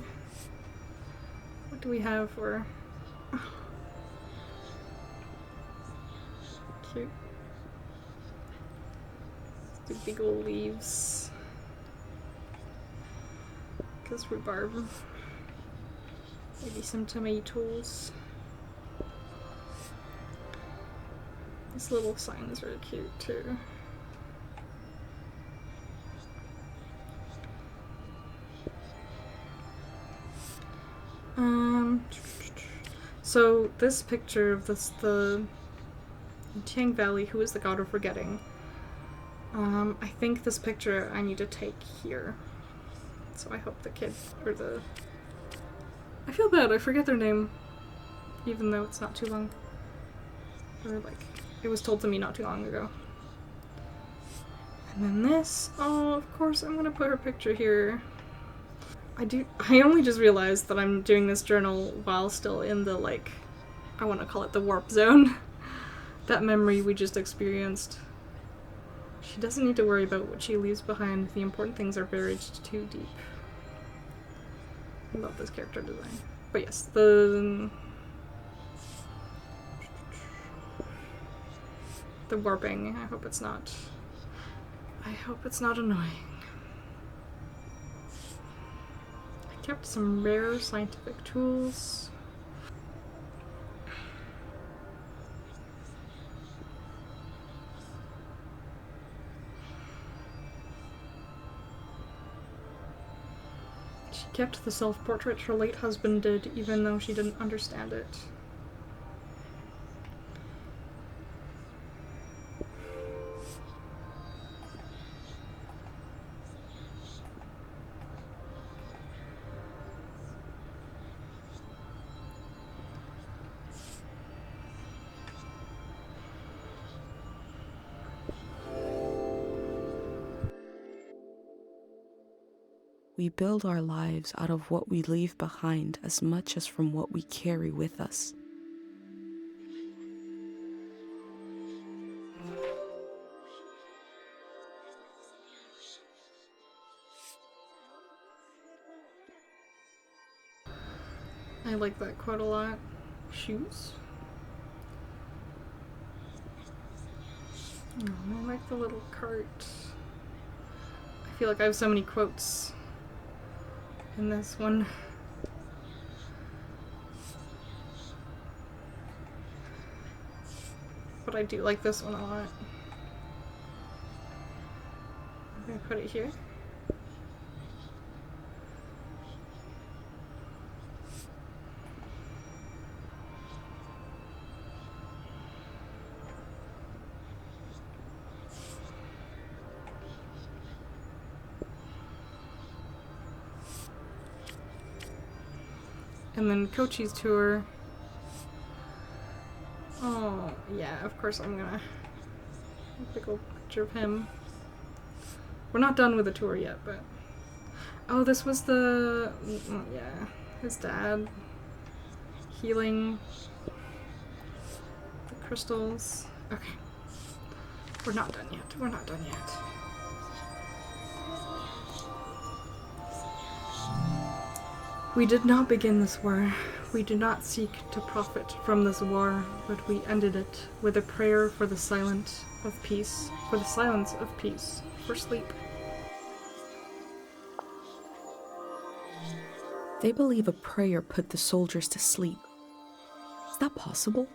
What do we have for... Oh. Cute. The big old leaves. Because rhubarb. Maybe some tomatoes. This little sign is very cute too. So this picture of the Tang Valley, who is the god of forgetting. I think this picture I need to take here. So I hope the kid, or the... I feel bad, I forget their name. Even though it's not too long. Or like, it was told to me not too long ago. And then this, oh, of course I'm gonna put her picture here. I only just realized that I'm doing this journal while still in the, like, I want to call it the warp zone. That memory we just experienced. She doesn't need to worry about what she leaves behind. The important things are buried too deep. I love this character design. But yes, the warping. I hope it's not annoying. I kept some rare scientific tools. She kept the self-portrait her late husband did, even though she didn't understand it. We build our lives out of what we leave behind as much as from what we carry with us. I like that quote a lot. Shoes? Oh, I like the little cart. I feel like I have so many quotes in this one. But I do like this one a lot. I'm gonna put it here. And then Kochi's tour. Oh, yeah, of course I'm gonna take a picture of him. We're not done with the tour yet, but... Oh, this was the... yeah, his dad. Healing. The crystals. Okay. We're not done yet. We're not done yet. We did not begin this war. We do not seek to profit from this war, but we ended it with a prayer for the silence of peace, for the silence of peace, for sleep. They believe a prayer put the soldiers to sleep. Is that possible?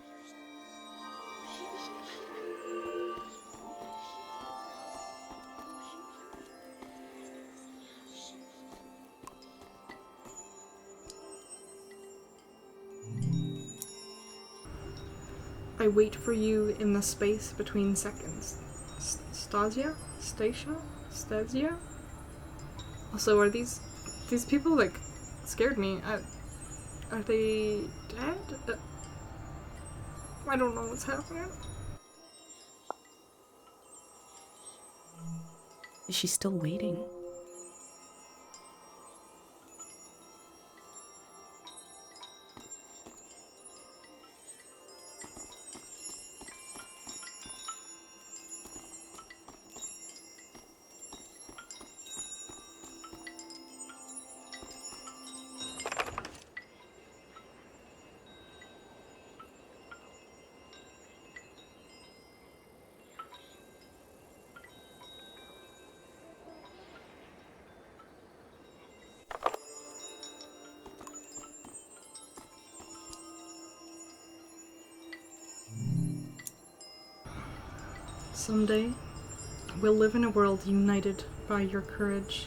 I wait for you in the space between seconds. Stasia? Stasia? Also, are these people, like, scared me? Are they dead? I don't know what's happening. Is she still waiting? Someday, we'll live in a world united by your courage.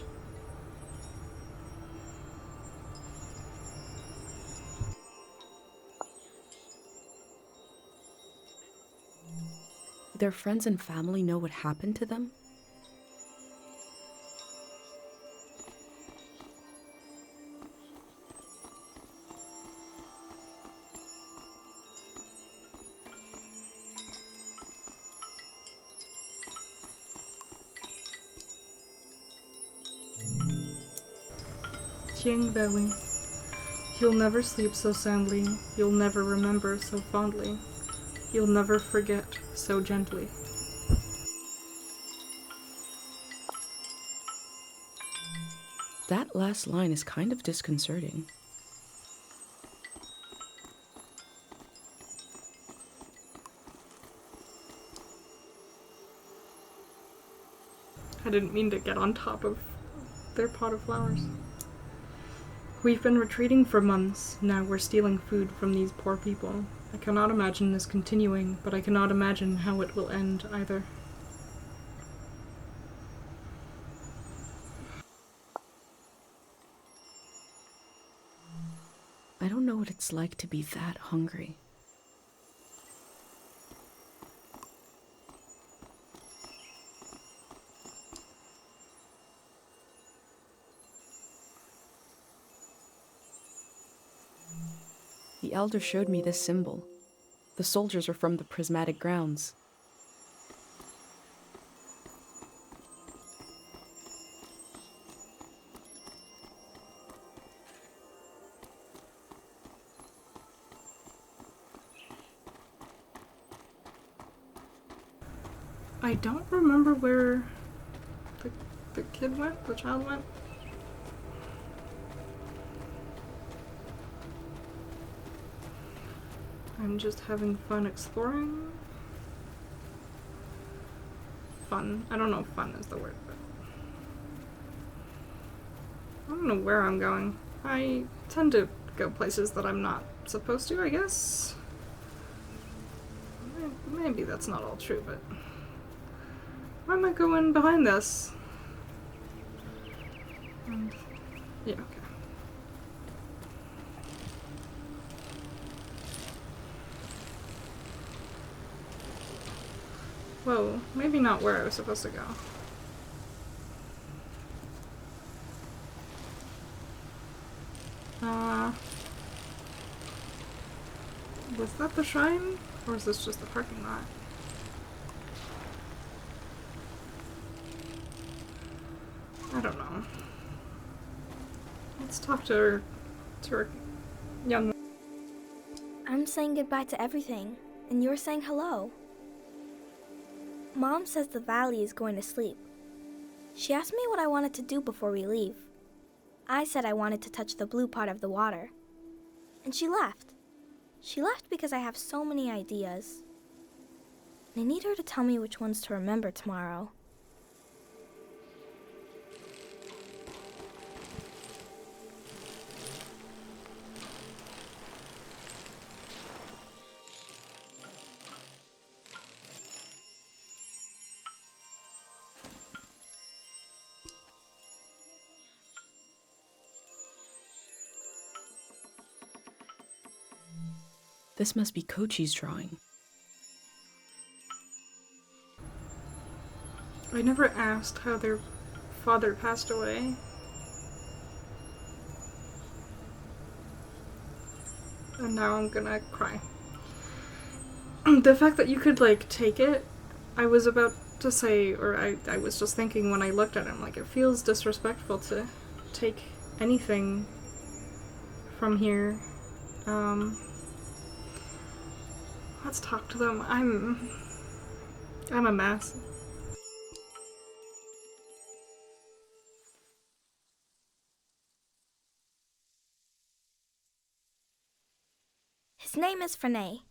Their friends and family know what happened to them? King Valley, you'll never sleep so soundly, you'll never remember so fondly, you'll never forget so gently. That last line is kind of disconcerting. I didn't mean to get on top of their pot of flowers. We've been retreating for months, now we're stealing food from these poor people. I cannot imagine this continuing, but I cannot imagine how it will end either. I don't know what it's like to be that hungry. The elder showed me this symbol. The soldiers are from the prismatic grounds. I don't remember where the kid went, the child went. I'm just having fun exploring. Fun. I don't know if fun is the word, but I don't know where I'm going. I tend to go places that I'm not supposed to, I guess. Maybe that's not all true, but why am I going behind this? And yeah, okay. Whoa, maybe not where I was supposed to go. Was that the shrine? Or is this just the parking lot? I don't know. Let's talk to her young. I'm saying goodbye to everything, and you're saying hello. Mom says the valley is going to sleep. She asked me what I wanted to do before we leave. I said I wanted to touch the blue part of the water. And she laughed. She laughed because I have so many ideas. And I need her to tell me which ones to remember tomorrow. This must be Kochi's drawing. I never asked how their father passed away. And now I'm gonna cry. The fact that you could, like, take it, I was about to say, or I was just thinking when I looked at him, like, it feels disrespectful to take anything from here. Let's talk to them. I'm a mess. His name is Frenay.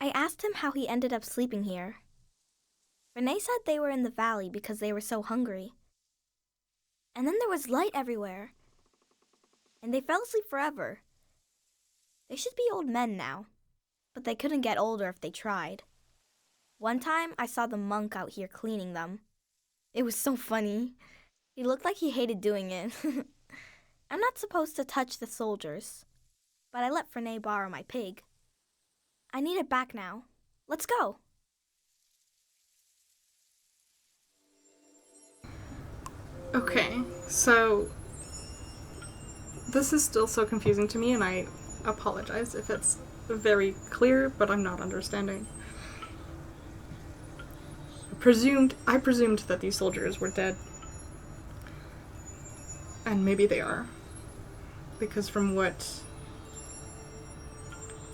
I asked him how he ended up sleeping here. Frenay said they were in the valley because they were so hungry. And then there was light everywhere. And they fell asleep forever. They should be old men now, but they couldn't get older if they tried. One time, I saw the monk out here cleaning them. It was so funny. He looked like he hated doing it. I'm not supposed to touch the soldiers, but I let Frenay borrow my pig. I need it back now. Let's go. Okay, so this is still so confusing to me, and I apologize if it's very clear, but I'm not understanding. I presumed that these soldiers were dead. And maybe they are. Because from what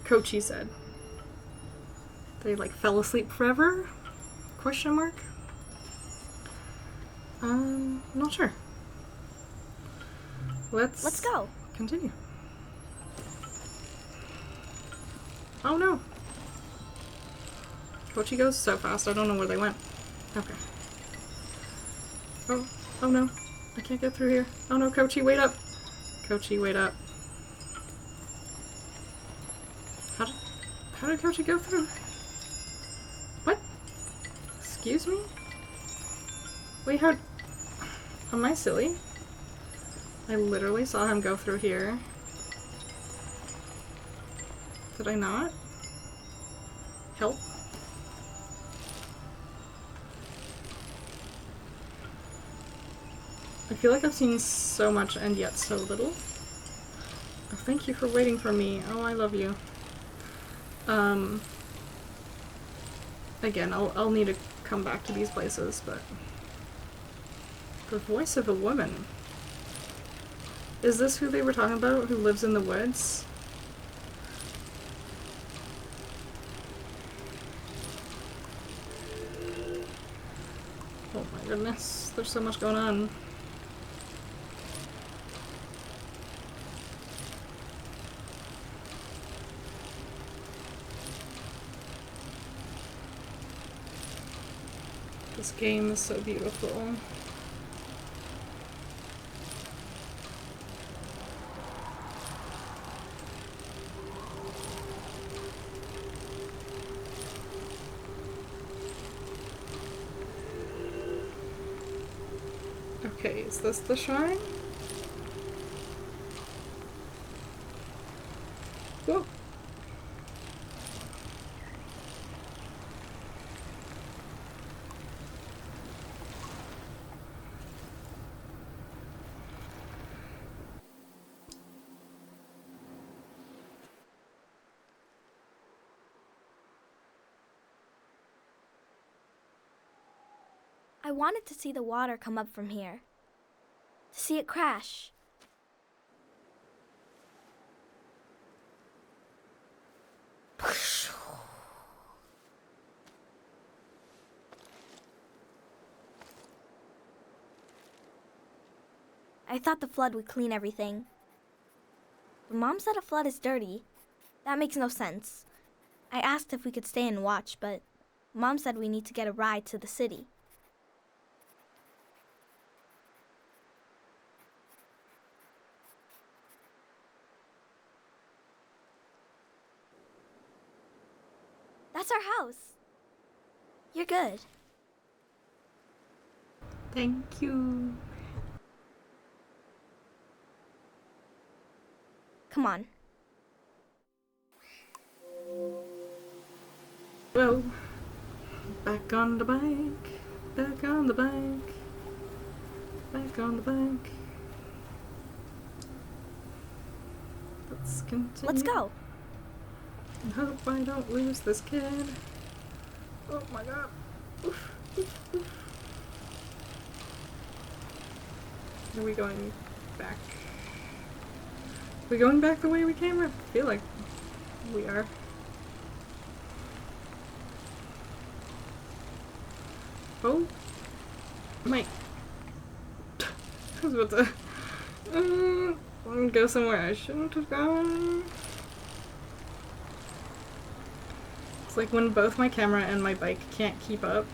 Kochi said, they, like, fell asleep forever? Question mark? Not sure. Let's go. Continue. Oh no! Kochi goes so fast, I don't know where they went. Okay. Oh no. I can't get through here. Oh no, Kochi, wait up! Kochi, wait up. How did Kochi go through? What? Excuse me? Wait, how... Am I silly? I literally saw him go through here. Did I not? Help? I feel like I've seen so much and yet so little. Oh, thank you for waiting for me. Oh, I love you. Again, I'll need to come back to these places, but... The voice of a woman. Is this who they were talking about, who lives in the woods? Oh my goodness, there's so much going on. This game is so beautiful. Okay, is this the shrine? Whoa. I wanted to see the water come up from here. To see it crash. I thought the flood would clean everything. But Mom said a flood is dirty. That makes no sense. I asked if we could stay and watch, but Mom said we need to get a ride to the city. That's our house. You're good. Thank you. Come on. Well, back on the bike, back on the bike, back on the bike. Let's continue. Let's go. And hope I don't lose this kid. Oh my god. Oof, oof, oof. Are we going back? Are we going back the way we came? I feel like we are. Oh my. I was about to go somewhere I shouldn't have gone. It's like when both my camera and my bike can't keep up.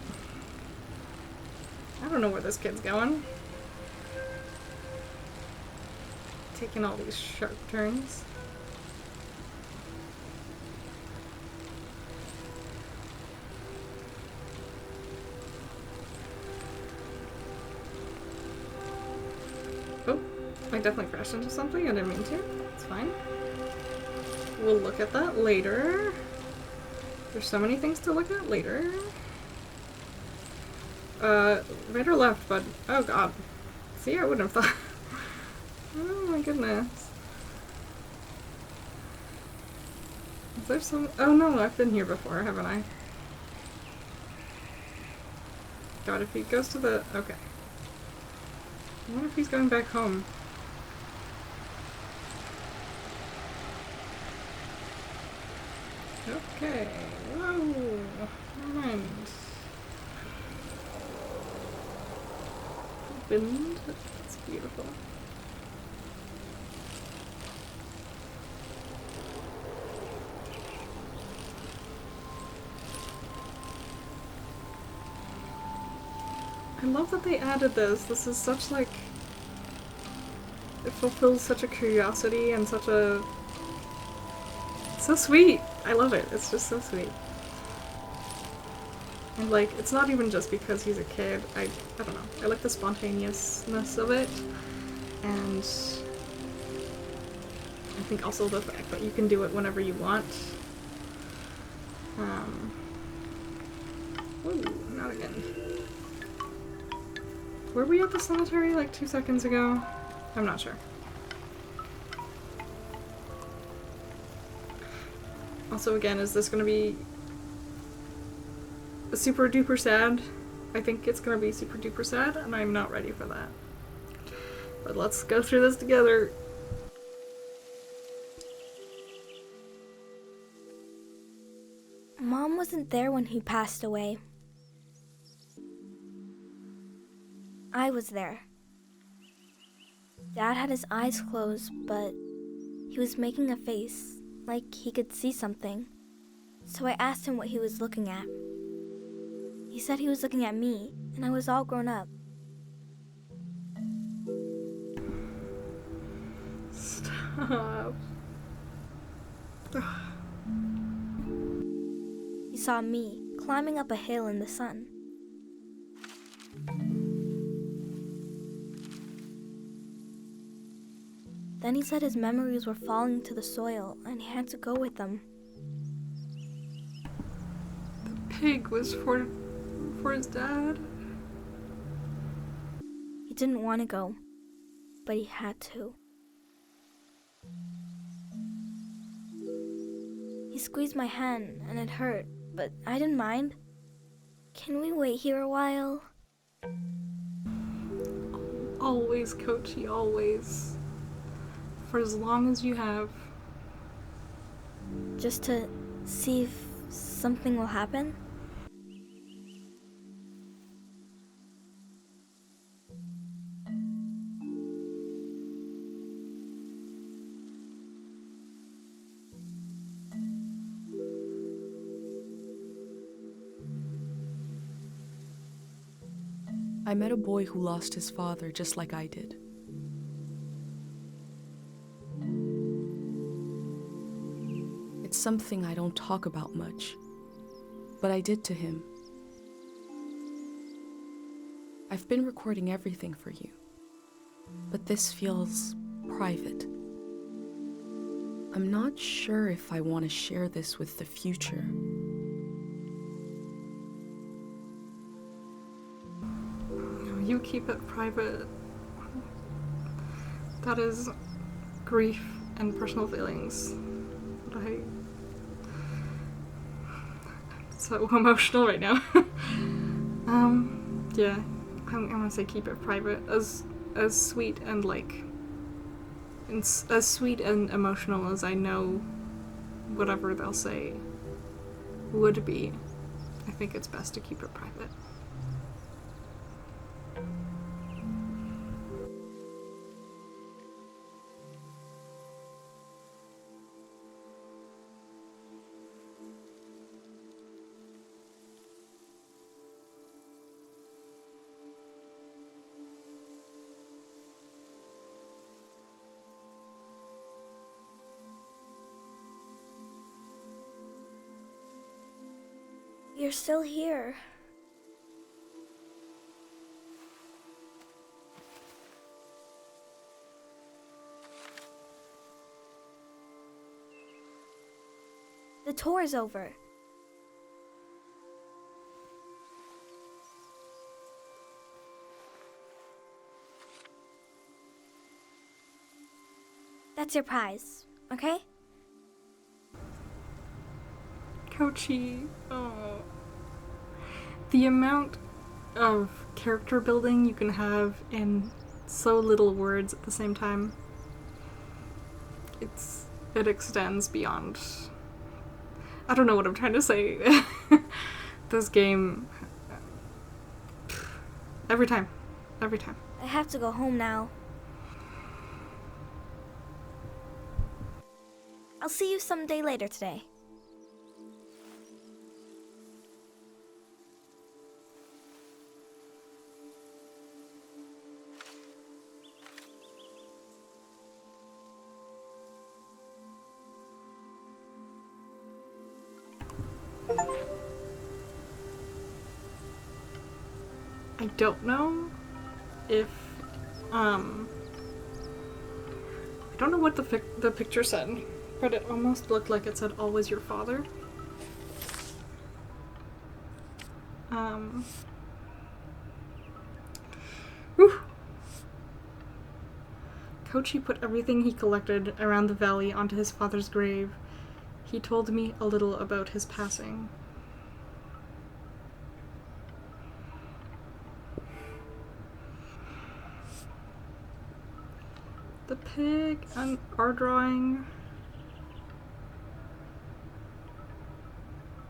I don't know where this kid's going. Taking all these sharp turns. Oh, I definitely crashed into something. I didn't mean to. It's fine. We'll look at that later. There's so many things to look at later. Right or left, bud? Oh god. See, I wouldn't have thought. Oh my goodness. Is there some— oh no, I've been here before, haven't I? God, if he goes to the— okay. I wonder if he's going back home. Okay. Whoa. Never mind. Wind. That's beautiful. I love that they added this. This is such like— it fulfills such a curiosity and such a— it's so sweet. I love it. It's just so sweet. And like, it's not even just because he's a kid. I don't know. I like the spontaneousness of it. And I think also the fact that you can do it whenever you want. Ooh, not again. Were we at the cemetery like 2 seconds ago? I'm not sure. Also, again, is this gonna be super duper sad? I think it's gonna be super duper sad, and I'm not ready for that. But let's go through this together. Mom wasn't there when he passed away. I was there. Dad had his eyes closed, but he was making a face, like he could see something. So I asked him what he was looking at. He said he was looking at me, and I was all grown up. Stop. He saw me climbing up a hill in the sun. Then he said his memories were falling to the soil and he had to go with them. The pig was for his dad. He didn't want to go, but he had to. He squeezed my hand and it hurt, but I didn't mind. Can we wait here a while? Always, Kochi, always. For as long as you have. Just to see if something will happen? I met a boy who lost his father just like I did. It's something I don't talk about much, but I did to him. I've been recording everything for you, but this feels private. I'm not sure if I want to share this with the future. You keep it private. That is grief and personal feelings. I'm so emotional right now. Yeah, I'm gonna say keep it private. As sweet and as sweet and emotional as I know whatever they'll say would be, I think it's best to keep it private. You're still here. The tour's over. That's your prize, okay? Kochi, oh. The amount of character building you can have in so little words at the same time, it extends beyond. I don't know what I'm trying to say. This game, every time. I have to go home now. I'll see you someday later today. I don't know if, I don't know what the picture said, but it almost looked like it said, always your father. Whew. Kochi put everything he collected around the valley onto his father's grave. He told me a little about his passing. The pig and our drawing.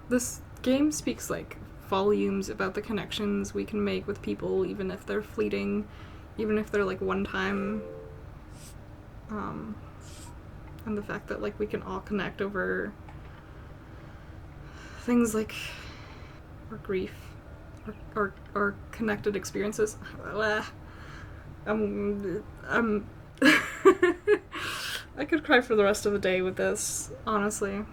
This game speaks like volumes about the connections we can make with people, even if they're fleeting, even if they're like one time. And the fact that like we can all connect over things like our grief or connected experiences. I could cry for the rest of the day with this, honestly.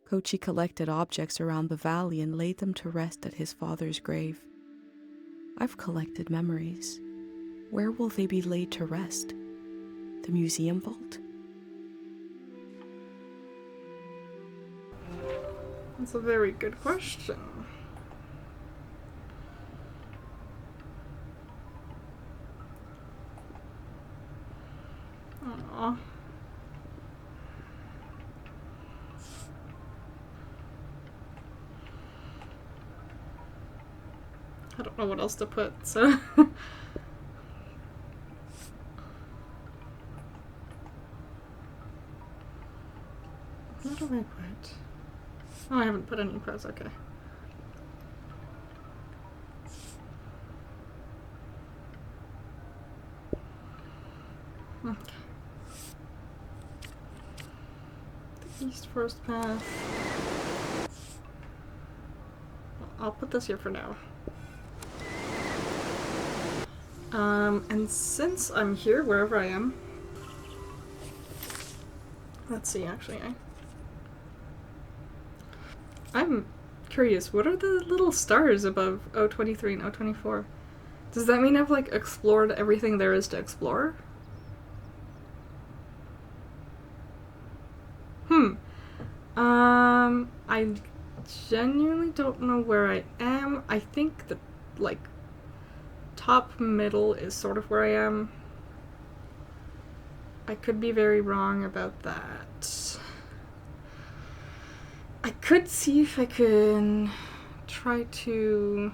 Kochi collected objects around the valley and laid them to rest at his father's grave. I've collected memories. Where will they be laid to rest? The museum vault? That's a very good question. Aww. I don't know what else to put, so... What do I put? Oh, I haven't put any press, okay. Okay. The East Forest Path. I'll put this here for now. And since I'm here, wherever I am, let's see, actually, I'm curious, what are the little stars above 023 and 024? Does that mean I've, like, explored everything there is to explore? I genuinely don't know where I am. I think the, like, top middle is sort of where I am. I could be very wrong about that. I could see if I can try to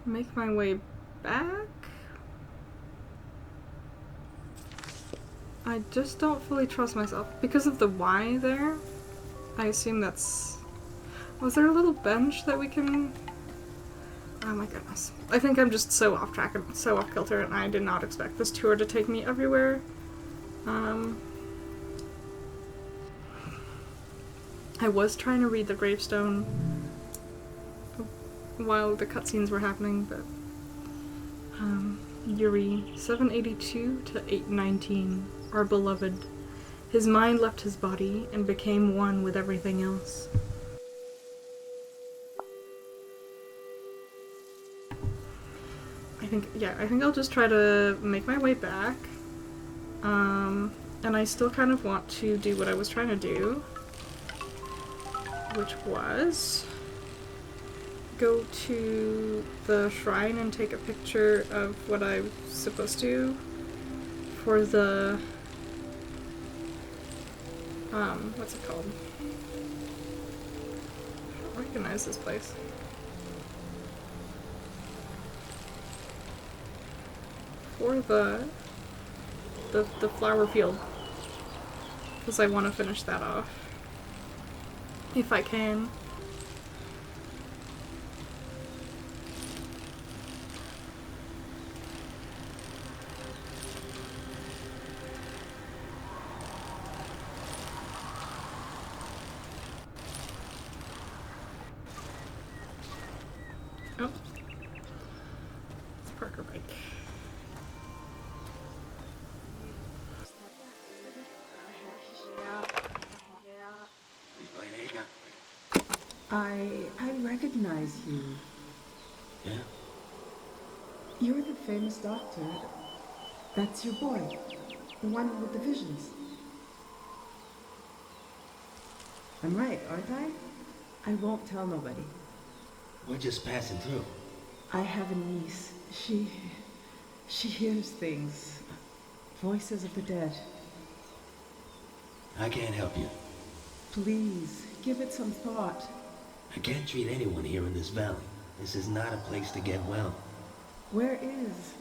make my way back. I just don't fully trust myself. Because of the Y there, I assume that's... Was there a little bench that we can... Oh my goodness. I think I'm just so off track and so off kilter, and I did not expect this tour to take me everywhere. I was trying to read the gravestone while the cutscenes were happening, but Yuri, 782 to 819, our beloved. His mind left his body and became one with everything else. I think I'll just try to make my way back. And I still kind of want to do what I was trying to do, which was go to the shrine and take a picture of what I was supposed to for the, what's it called? I don't recognize this place. For the flower field, because I want to finish that off if I can. Oh, let's park our bike. I recognize you. Yeah? You're the famous doctor. That's your boy. The one with the visions. I'm right, aren't I? I won't tell nobody. We're just passing through. I have a niece. She hears things. Voices of the dead. I can't help you. Please, give it some thought. I can't treat anyone here in this valley. This is not a place to get well. Where is?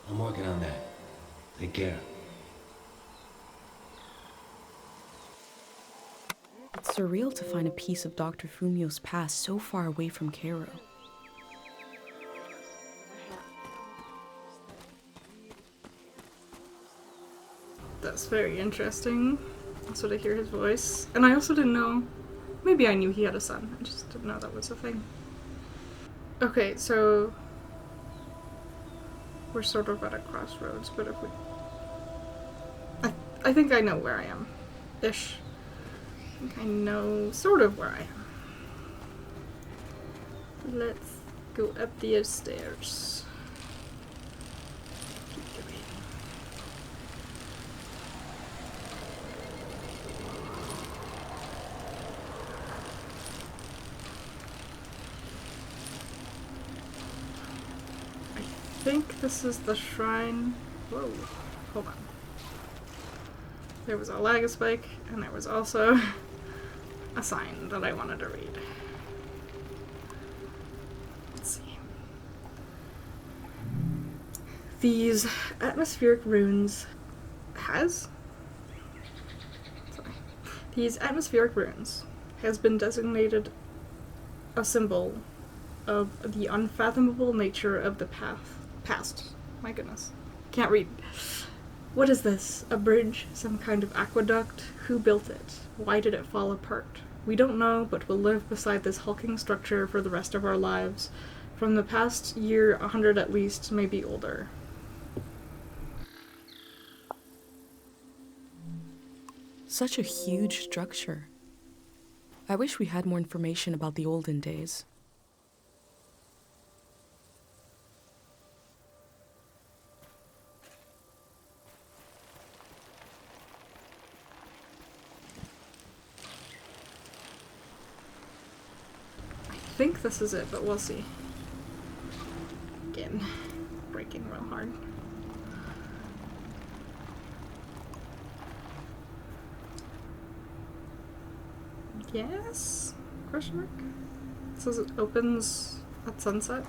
I'm working on that. Take care. It's surreal to find a piece of Dr. Fumio's past so far away from Cairo. That's very interesting. Also to hear his voice. And I also didn't know, maybe I knew he had a son, I just didn't know that was a thing. Okay, so we're sort of at a crossroads, but if we... I think I know where I am. Ish. I think I know sort of where I am. Let's go up the stairs. Keep going. I think this is the shrine. Whoa, hold on. There was a lag spike, and there was also a sign that I wanted to read. These atmospheric runes has been designated a symbol of the unfathomable nature of the past. My goodness. Can't read. What is this? A bridge? Some kind of aqueduct? Who built it? Why did it fall apart? We don't know, but we'll live beside this hulking structure for the rest of our lives. From the past year, 100 at least, maybe older. Such a huge structure. I wish we had more information about the olden days. I think this is it, but we'll see. Again, breaking real hard. Yes? Question mark? It says it opens at sunset.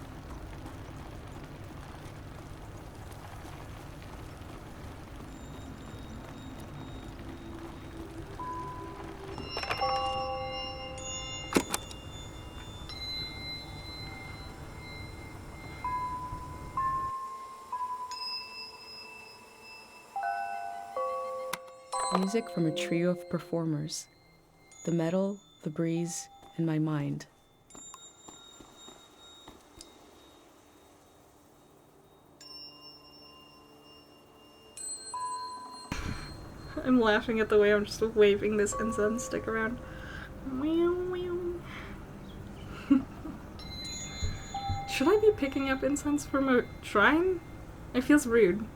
Music from a trio of performers. The metal, the breeze, and my mind. I'm laughing at the way I'm just waving this incense stick around. Should I be picking up incense from a shrine? It feels rude.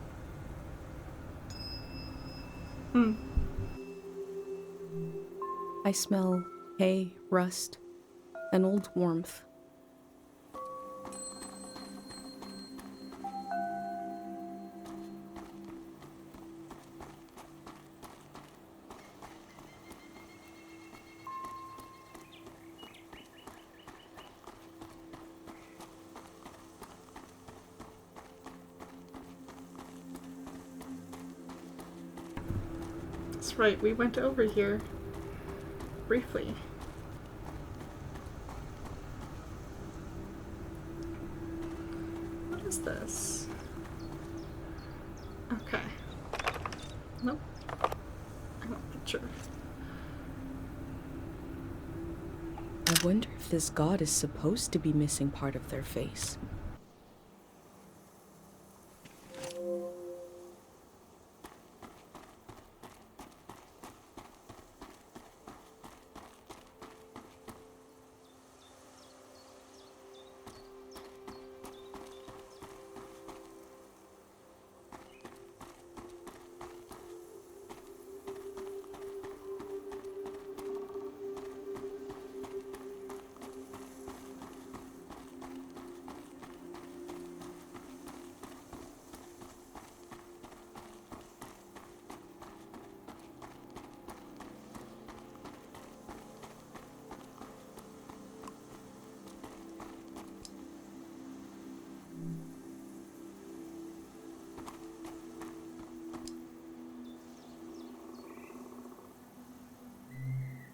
I smell hay, rust, and old warmth. That's right, we went over here. Briefly. What is this? Okay. Nope. I'm not sure. I wonder if this god is supposed to be missing part of their face.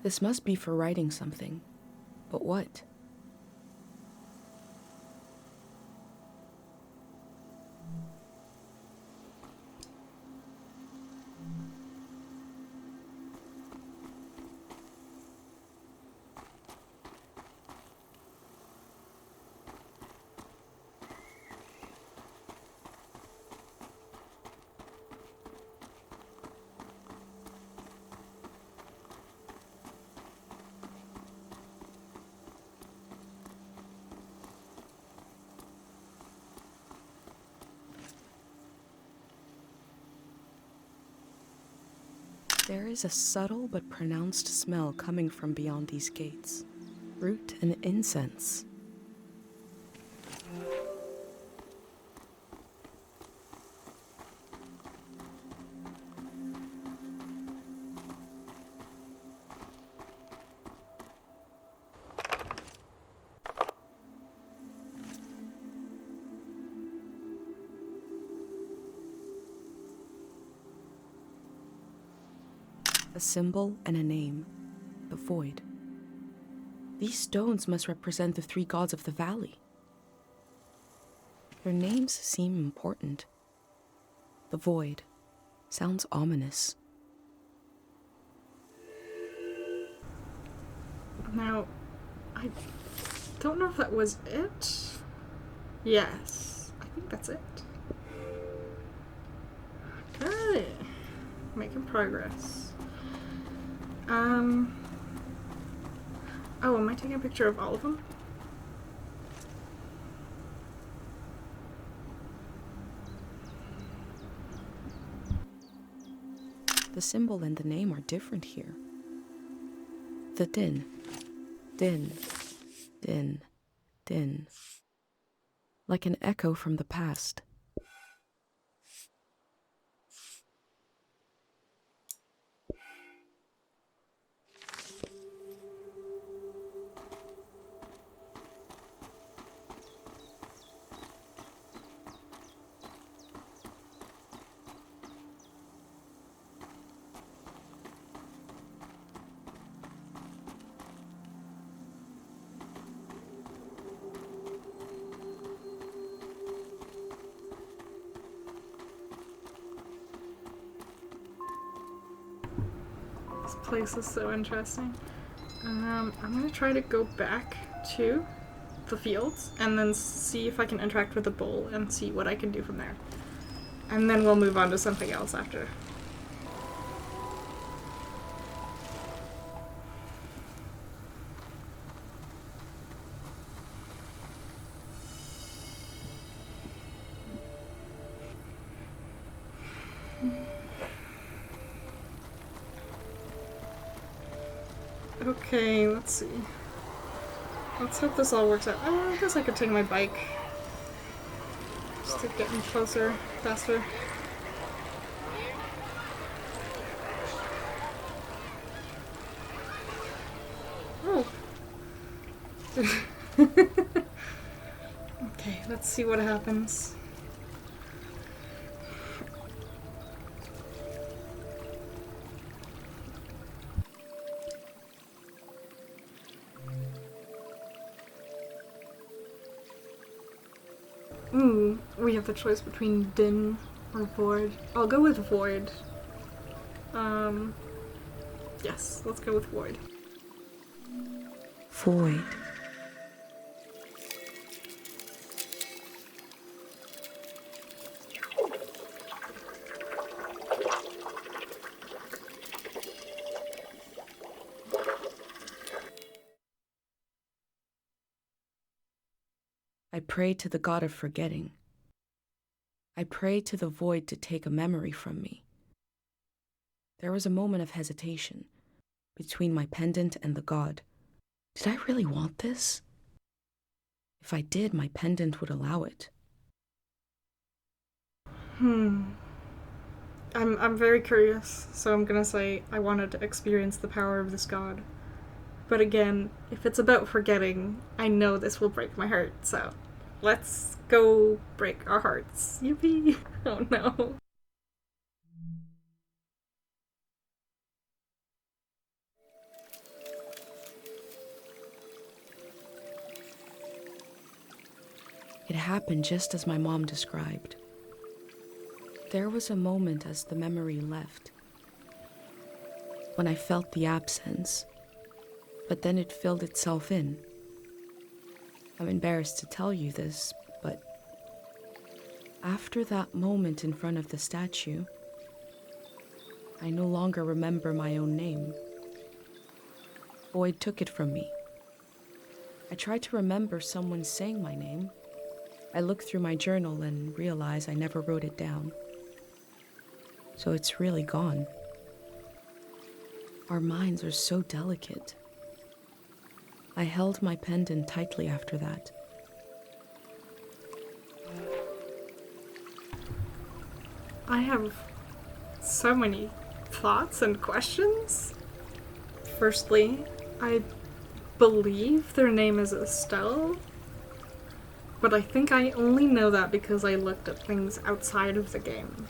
This must be for writing something. But what? There is a subtle but pronounced smell coming from beyond these gates. Root and incense. A symbol and a name. The Void. These stones must represent the three gods of the valley. Their names seem important. The Void sounds ominous. Now, I don't know if that was it. Yes, I think that's it. Okay, making progress. Oh, am I taking a picture of all of them? The symbol and the name are different here. The din. Din. Din. Din. Like an echo from the past. This place is so interesting. I'm gonna try to go back to the fields and then see if I can interact with the bull and see what I can do from there. And then we'll move on to something else after. Okay, let's see. Let's hope this all works out. Oh, I guess I could take my bike. Just to get me closer, faster. Oh. Okay, let's see what happens. We have the choice between din or void. I'll go with void. Yes, let's go with void. Void. I pray to the god of forgetting. I pray to the void to take a memory from me. There was a moment of hesitation between my pendant and the god. Did I really want this? If I did, my pendant would allow it. I'm very curious, so I'm gonna say I wanted to experience the power of this god. But again, if it's about forgetting, I know this will break my heart, so let's go break our hearts. Yippee! Oh no. It happened just as my mom described. There was a moment as the memory left, when I felt the absence, but then it filled itself in. I'm embarrassed to tell you this, but after that moment in front of the statue, I no longer remember my own name. Void took it from me. I tried to remember someone saying my name. I looked through my journal and realized I never wrote it down. So it's really gone. Our minds are so delicate. I held my pendant tightly after that. I have so many thoughts and questions. Firstly, I believe their name is Estelle, but I think I only know that because I looked at things outside of the game.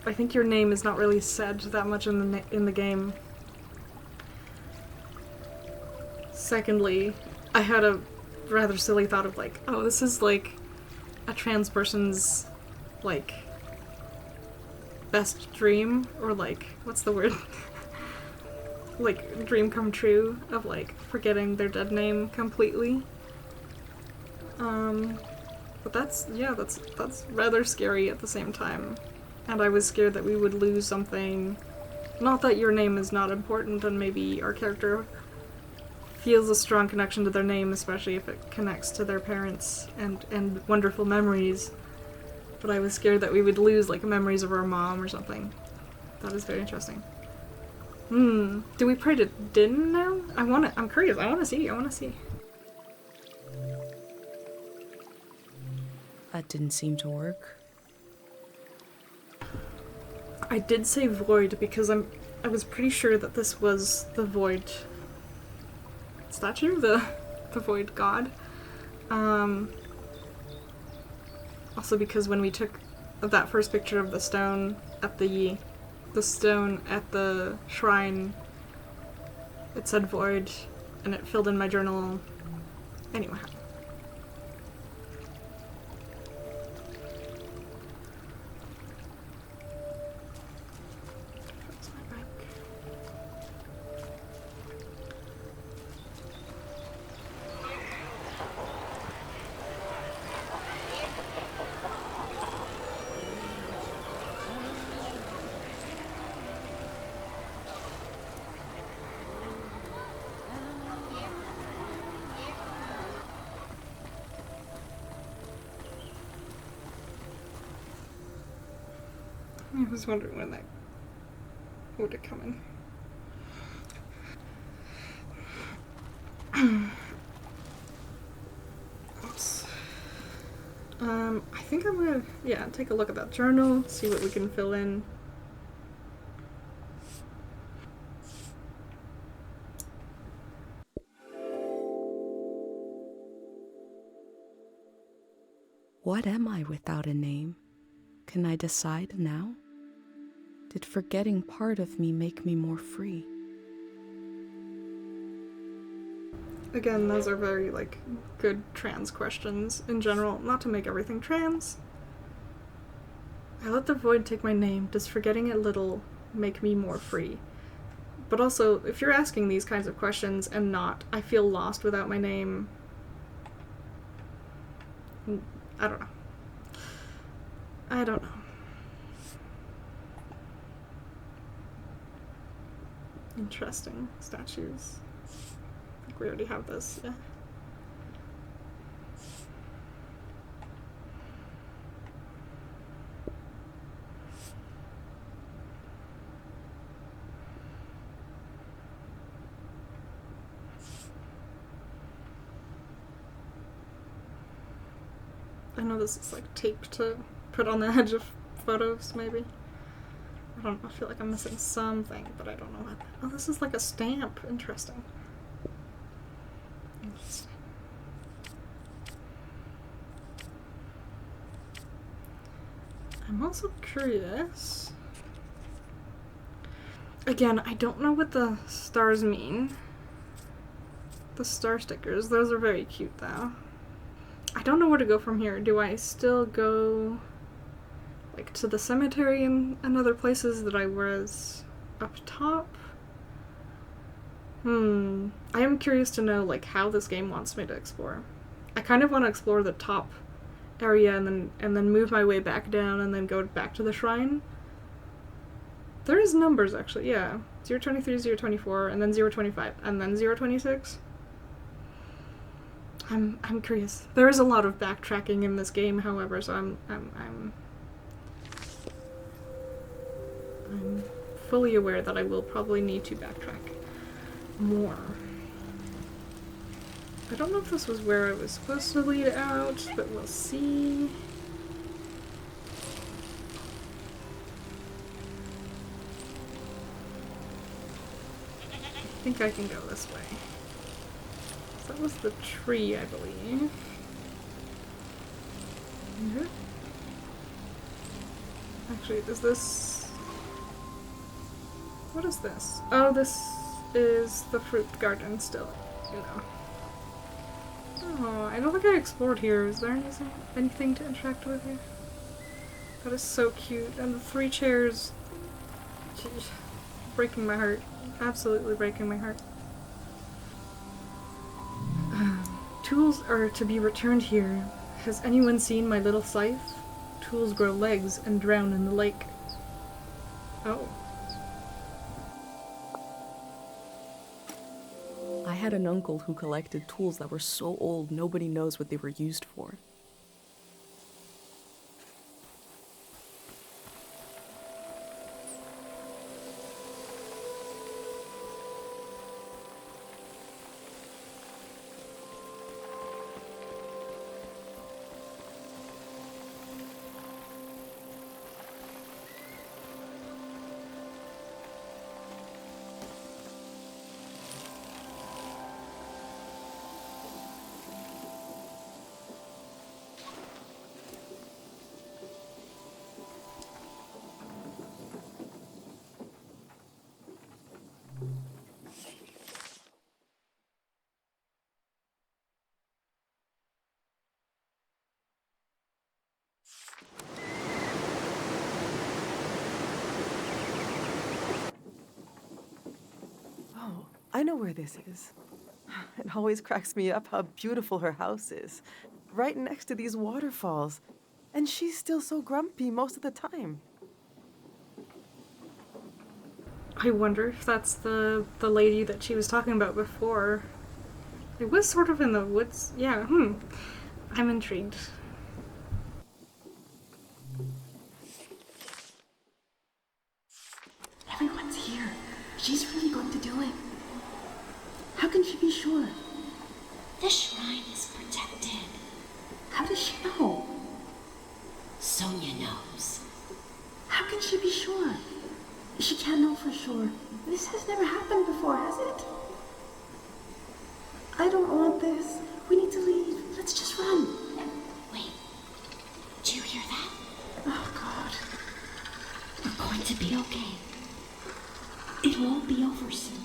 I think your name is not really said that much in the game. Secondly, I had a rather silly thought of like, oh, this is like a trans person's like best dream, or like, what's the word? Like dream come true of like forgetting their dead name completely. But that's rather scary at the same time. And I was scared that we would lose something. Not that your name is not important, and maybe our character feels a strong connection to their name, especially if it connects to their parents and wonderful memories. But I was scared that we would lose like memories of our mom or something. That is very interesting. Do we pray to Din now? I'm curious. I wanna see. That didn't seem to work. I did say void because I was pretty sure that this was the void statue, the void god. Also because when we took that first picture of the stone at the shrine, it said void, and it filled in my journal. Anyway. I was wondering when that would have come in. Oops. I think I'm gonna, take a look at that journal, see what we can fill in. What am I without a name? Can I decide now? Did forgetting part of me make me more free? Again, those are very, like, good trans questions in general. Not to make everything trans. I let the void take my name. Does forgetting it little make me more free? But also, if you're asking these kinds of questions and not, I feel lost without my name, I don't know. Interesting statues. I think we already have this, yeah. I know this is like tape to put on the edge of photos, maybe. I don't know, I feel like I'm missing something, but I don't know what. Oh, this is like a stamp. Interesting. I'm also curious. Again, I don't know what the stars mean. The star stickers, those are very cute though. I don't know where to go from here. Do I still go like to the cemetery and other places that I was up top? I am curious to know like how this game wants me to explore. I kind of want to explore the top area and then move my way back down and then go back to the shrine. There is numbers actually, yeah. 023, 024, and then 025, and then 026. I'm curious. There is a lot of backtracking in this game, however, so I'm fully aware that I will probably need to backtrack more. I don't know if this was where I was supposed to lead out, but we'll see. I think I can go this way. So that was the tree, I believe. Actually, is this... What is this? Oh, this is the fruit garden still, you know. Oh, I don't think I explored here. Is there anything to interact with here? That is so cute. And the 3 chairs... Geez, breaking my heart. Absolutely breaking my heart. Tools are to be returned here. Has anyone seen my little scythe? Tools grow legs and drown in the lake. Oh. I had an uncle who collected tools that were so old nobody knows what they were used for. I know where this is. It always cracks me up how beautiful her house is. Right next to these waterfalls. And she's still so grumpy most of the time. I wonder if that's the lady that she was talking about before. It was sort of in the woods. Yeah, I'm intrigued. Everyone's here. She's really going to do it. How can she be sure? The shrine is protected. How does she know? Sonia knows. How can she be sure? She can't know for sure. This has never happened before, has it? I don't want this. We need to leave. Let's just run. Wait. Do you hear that? Oh, God. We're going to be okay. It won't be over soon.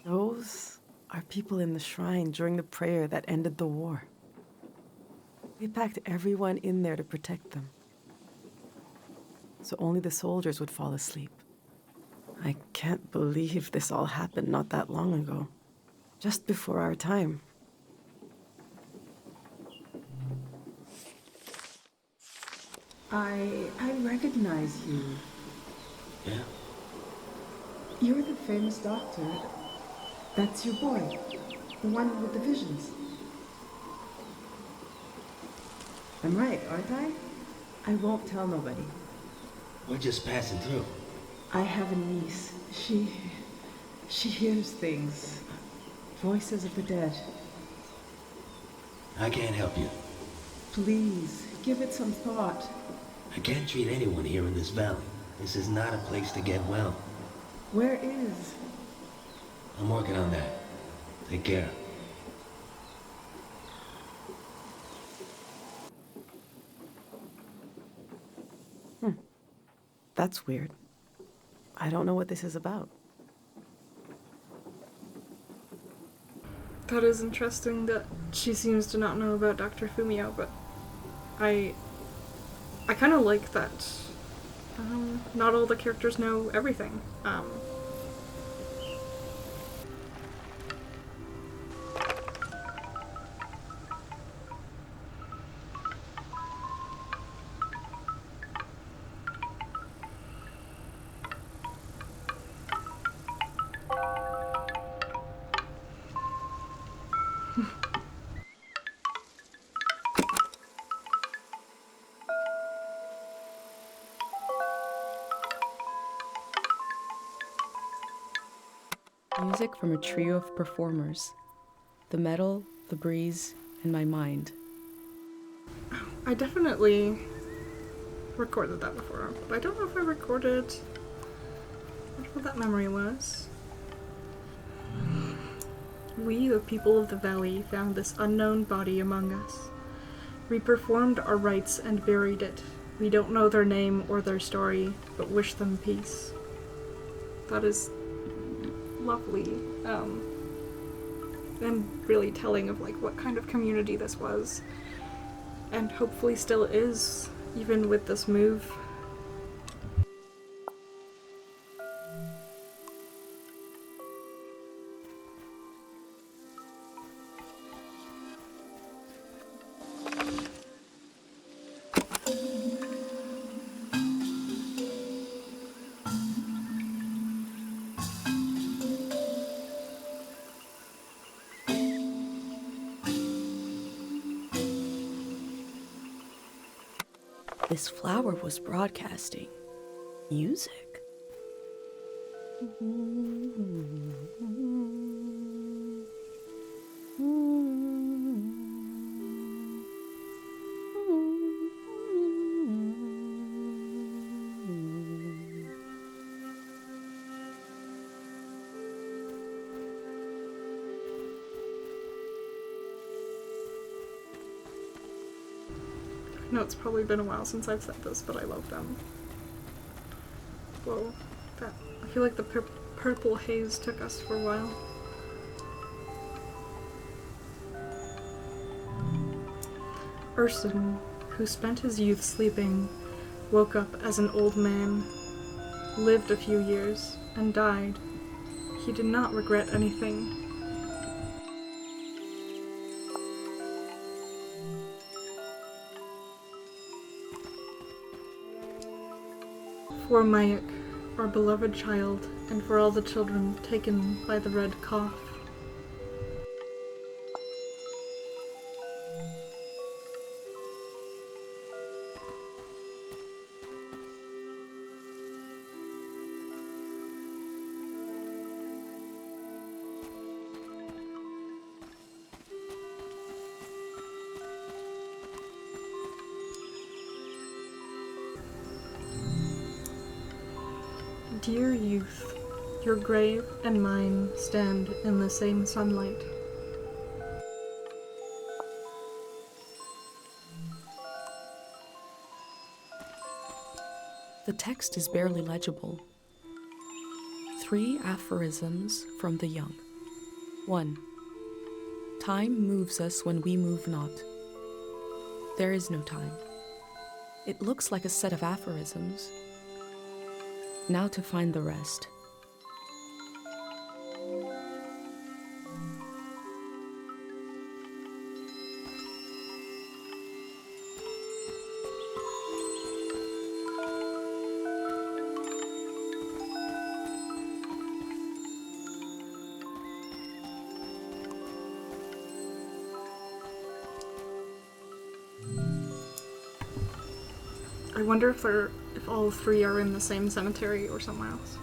Those are people in the shrine during the prayer that ended the war. They packed everyone in there to protect them. So only the soldiers would fall asleep. I can't believe this all happened not that long ago. Just before our time. I recognize you. Yeah? You're the famous doctor. That's your boy. The one with the visions. I'm right, aren't I? I won't tell nobody. We're just passing through. I have a niece. She hears things. Voices of the dead. I can't help you. Please, give it some thought. I can't treat anyone here in this valley. This is not a place to get well. Where is? I'm working on that. Take care. That's weird. I don't know what this is about. That is interesting that she seems to not know about Dr. Fumio, but I kind of like that not all the characters know everything. Music from a trio of performers. The metal, the breeze, and my mind. I definitely recorded that before, but I don't know if I recorded what that memory was. We, the people of the valley, found this unknown body among us. We performed our rites and buried it. We don't know their name or their story, but wish them peace. That is lovely, and really telling of like what kind of community this was, and hopefully still is, even with this move. This flower was broadcasting music. I know it's probably been a while since I've said this, but I love them. Whoa, I feel like the purple haze took us for a while. Urson, who spent his youth sleeping, woke up as an old man, lived a few years, and died. He did not regret anything. For Mayak, our beloved child, and for all the children taken by the red cough. Dear youth, your grave and mine stand in the same sunlight. The text is barely legible. 3 aphorisms from the young. 1. Time moves us when we move not. There is no time. It looks like a set of aphorisms. Now to find the rest. I wonder if all 3 are in the same cemetery or somewhere else.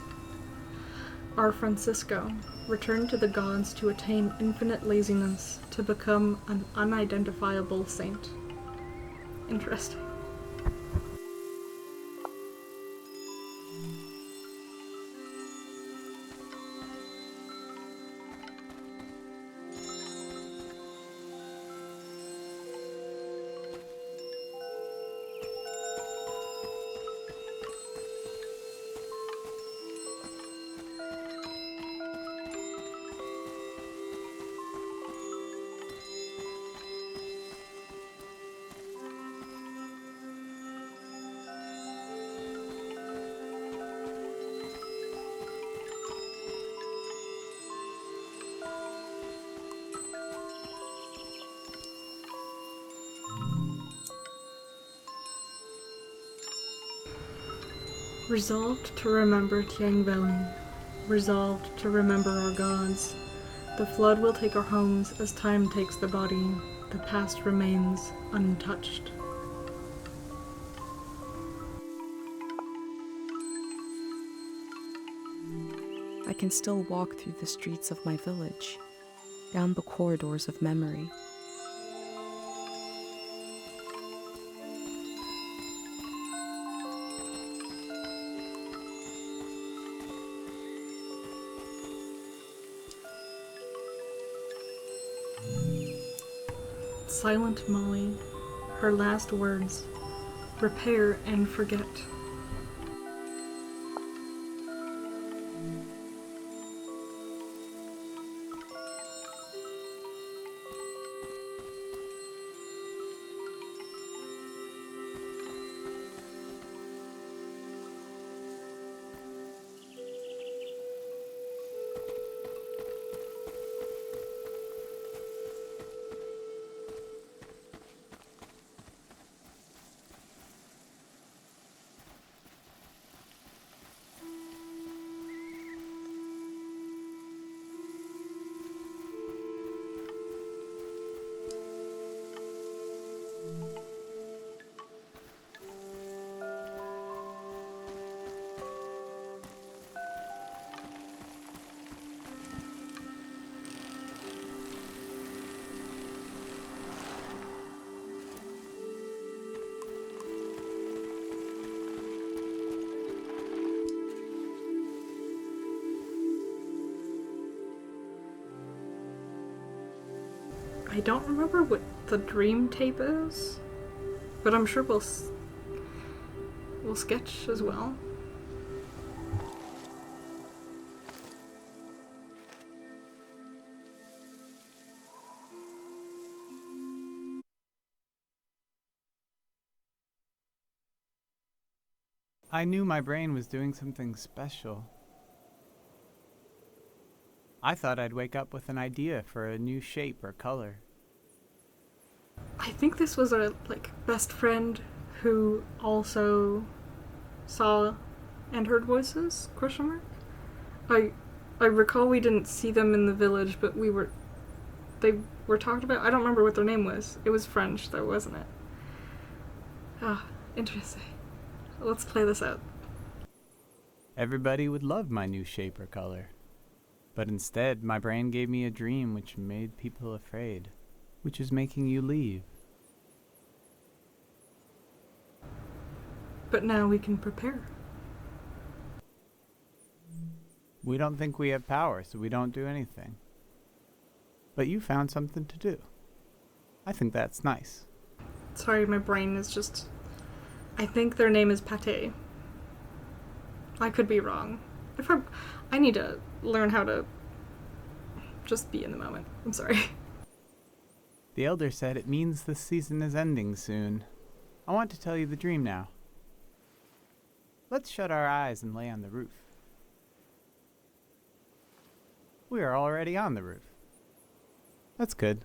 Our Francisco returned to the gods to attain infinite laziness, to become an unidentifiable saint. Interesting. Resolved to remember Tiang Valley, resolved to remember our gods. The flood will take our homes as time takes the body. The past remains untouched. I can still walk through the streets of my village, down the corridors of memory. Silent Molly, Her last words. Repair and forget. I don't remember what the dream tape is, but I'm sure we'll sketch as well. I knew my brain was doing something special. I thought I'd wake up with an idea for a new shape or color. I think this was our best friend who also saw and heard voices? ? I recall we didn't see them in the village, but they were talked about. I don't remember what their name was. It was French though, wasn't it? Ah, interesting. Let's play this out. Everybody would love my new shape or color. But instead, my brain gave me a dream which made people afraid, which is making you leave. But now we can prepare. We don't think we have power, so we don't do anything. But you found something to do. I think that's nice. Sorry, my brain is just... I think their name is Pate. I could be wrong. I need to learn how to just be in the moment. I'm sorry. The elder said it means the season is ending soon. I want to tell you the dream now. Let's shut our eyes and lay on the roof. We are already on the roof. That's good.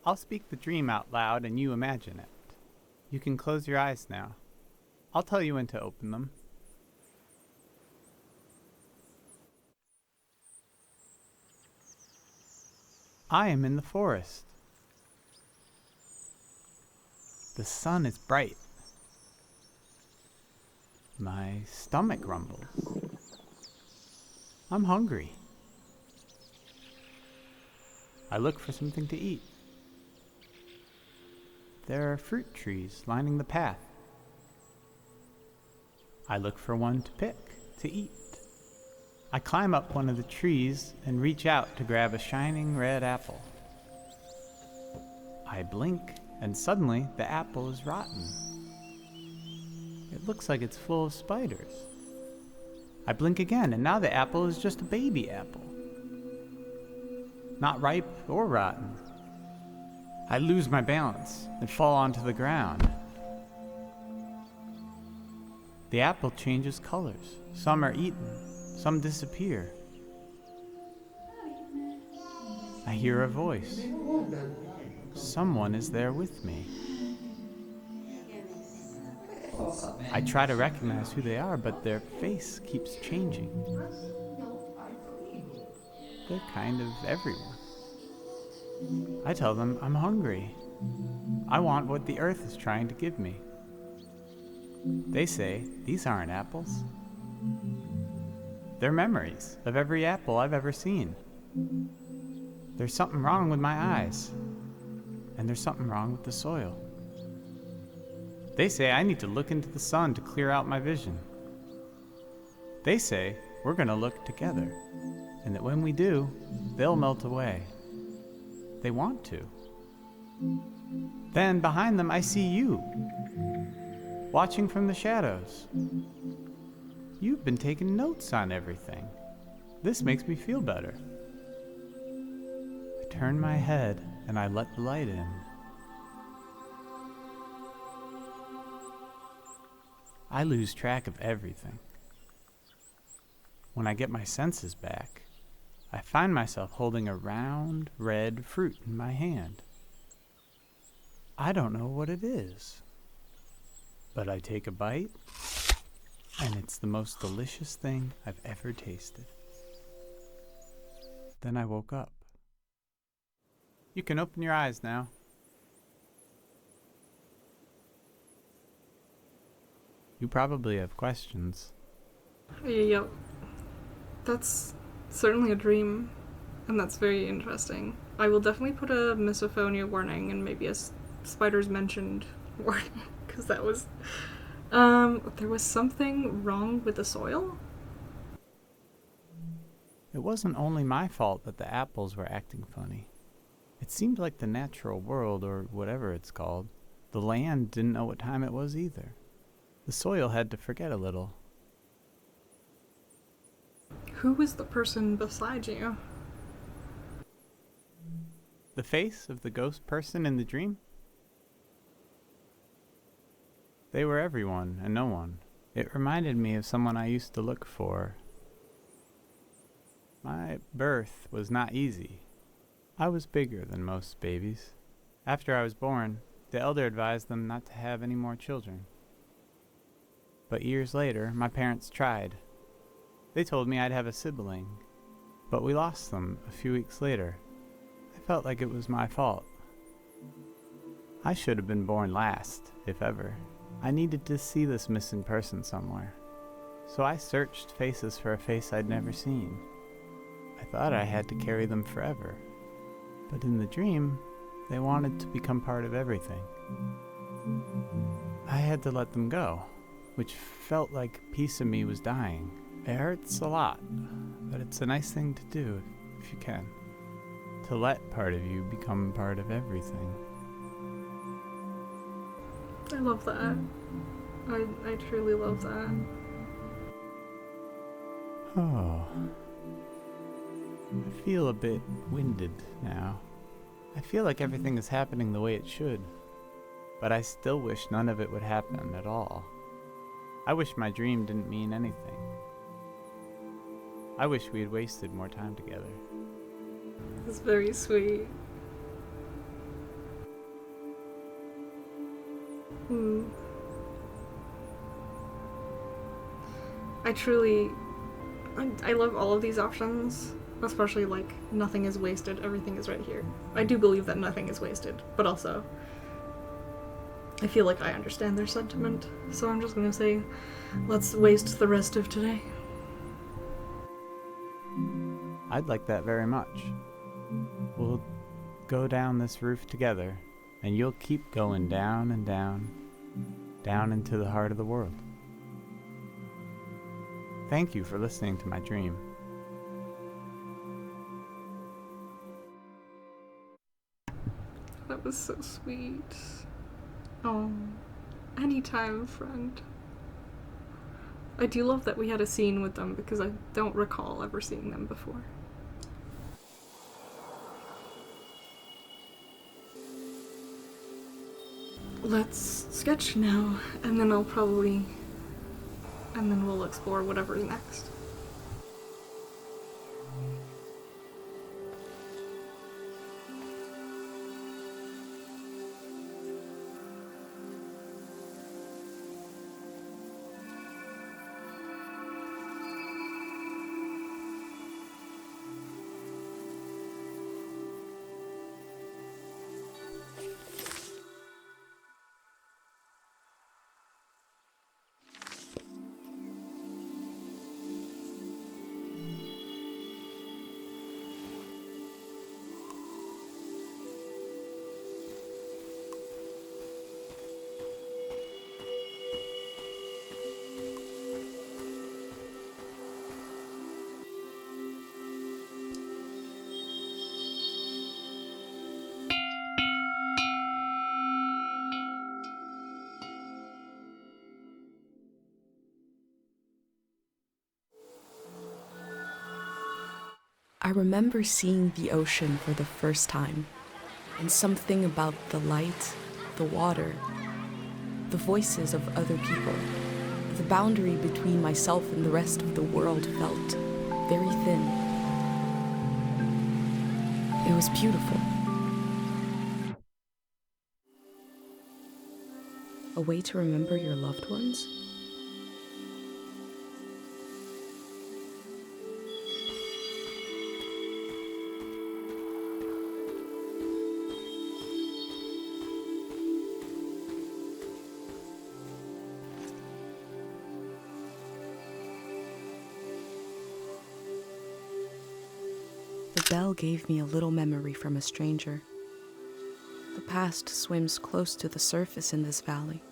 I'll speak the dream out loud and you imagine it. You can close your eyes now. I'll tell you when to open them. I am in the forest. The sun is bright. My stomach rumbles. I'm hungry. I look for something to eat. There are fruit trees lining the path. I look for one to pick, to eat. I climb up one of the trees and reach out to grab a shining red apple. I blink, and suddenly the apple is rotten. It looks like it's full of spiders. I blink again, and now the apple is just a baby apple. Not ripe or rotten. I lose my balance and fall onto the ground. The apple changes colors. Some are eaten, some disappear. I hear a voice. Someone is there with me. I try to recognize who they are, but their face keeps changing. They're kind of everywhere. I tell them I'm hungry. I want what the earth is trying to give me. They say, these aren't apples. They're memories of every apple I've ever seen. There's something wrong with my eyes. And there's something wrong with the soil. They say I need to look into the sun to clear out my vision. They say we're going to look together, and that when we do, they'll melt away. They want to. Then behind them I see you, watching from the shadows. You've been taking notes on everything. This makes me feel better. I turn my head and I let the light in. I lose track of everything. When I get my senses back, I find myself holding a round, red fruit in my hand. I don't know what it is, but I take a bite, and it's the most delicious thing I've ever tasted. Then I woke up. You can open your eyes now. You probably have questions. Yep. That's certainly a dream, and that's very interesting. I will definitely put a misophonia warning and maybe a spiders mentioned warning, because that was... there was something wrong with the soil? It wasn't only my fault that the apples were acting funny. It seemed like the natural world, or whatever it's called, the land didn't know what time it was either. The soil had to forget a little. Who was the person beside you? The face of the ghost person in the dream? They were everyone and no one. It reminded me of someone I used to look for. My birth was not easy. I was bigger than most babies. After I was born, the elder advised them not to have any more children. But years later, my parents tried. They told me I'd have a sibling, but we lost them a few weeks later. I felt like it was my fault. I should have been born last, if ever. I needed to see this missing person somewhere. So I searched faces for a face I'd never seen. I thought I had to carry them forever. But in the dream, they wanted to become part of everything. I had to let them go, which felt like a piece of me was dying. It hurts a lot, but it's a nice thing to do if you can. To let part of you become part of everything. I love that. I truly love that. Oh. I feel a bit winded now. I feel like everything is happening the way it should, but I still wish none of it would happen at all. I wish my dream didn't mean anything. I wish we had wasted more time together. It's very sweet. I love all of these options, especially like nothing is wasted, everything is right here. I do believe that nothing is wasted, but also I feel like I understand their sentiment, so I'm just gonna say, let's waste the rest of today. I'd like that very much. We'll go down this roof together, and you'll keep going down and down, down into the heart of the world. Thank you for listening to my dream. That was so sweet. Oh, anytime, friend. I do love that we had a scene with them because I don't recall ever seeing them before. Let's sketch now, and then we'll explore whatever's next. I remember seeing the ocean for the first time, and something about the light, the water, the voices of other people, the boundary between myself and the rest of the world felt very thin. It was beautiful. A way to remember your loved ones? The bell gave me a little memory from a stranger. The past swims close to the surface in this valley.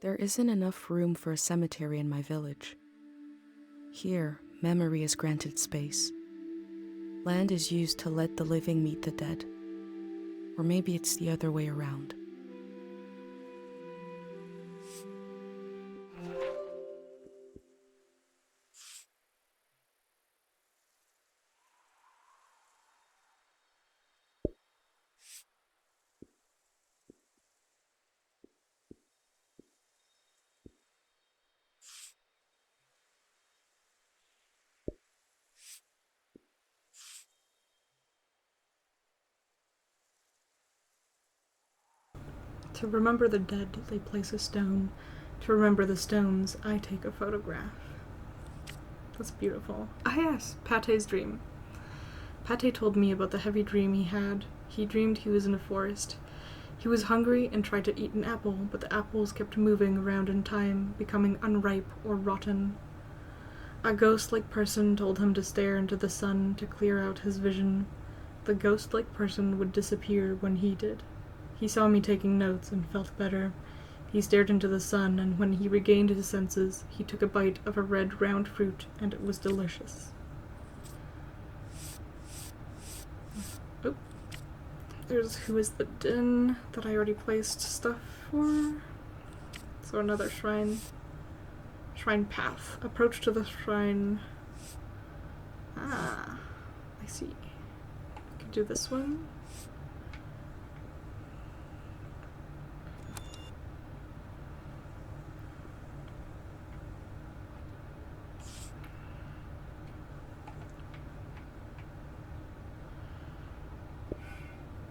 There isn't enough room for a cemetery in my village. Here, memory is granted space. Land is used to let the living meet the dead. Or maybe it's the other way around. To remember the dead, they place a stone. To remember the stones, I take a photograph. That's beautiful. Ah yes, Pate's dream. Pate told me about the heavy dream he had. He dreamed he was in a forest. He was hungry and tried to eat an apple, but the apples kept moving around in time, becoming unripe or rotten. A ghost-like person told him to stare into the sun to clear out his vision. The ghost-like person would disappear when he did. He saw me taking notes and felt better. He stared into the sun, and when he regained his senses, he took a bite of a red round fruit, and it was delicious. Oh. There's Who is the Den that I already placed stuff for. So another shrine. Shrine path. Approach to the shrine. Ah, I see. I could do this one.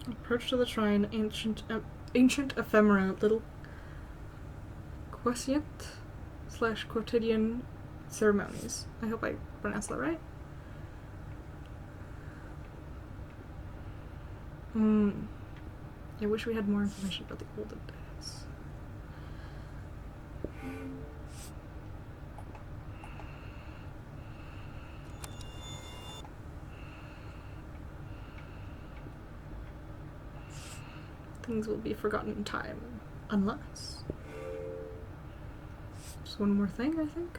Approach to the shrine, ancient ephemera, little quiescent/quotidian ceremonies. I hope I pronounced that right. I wish we had more information about the olden days. Things will be forgotten in time, unless... Just one more thing, I think.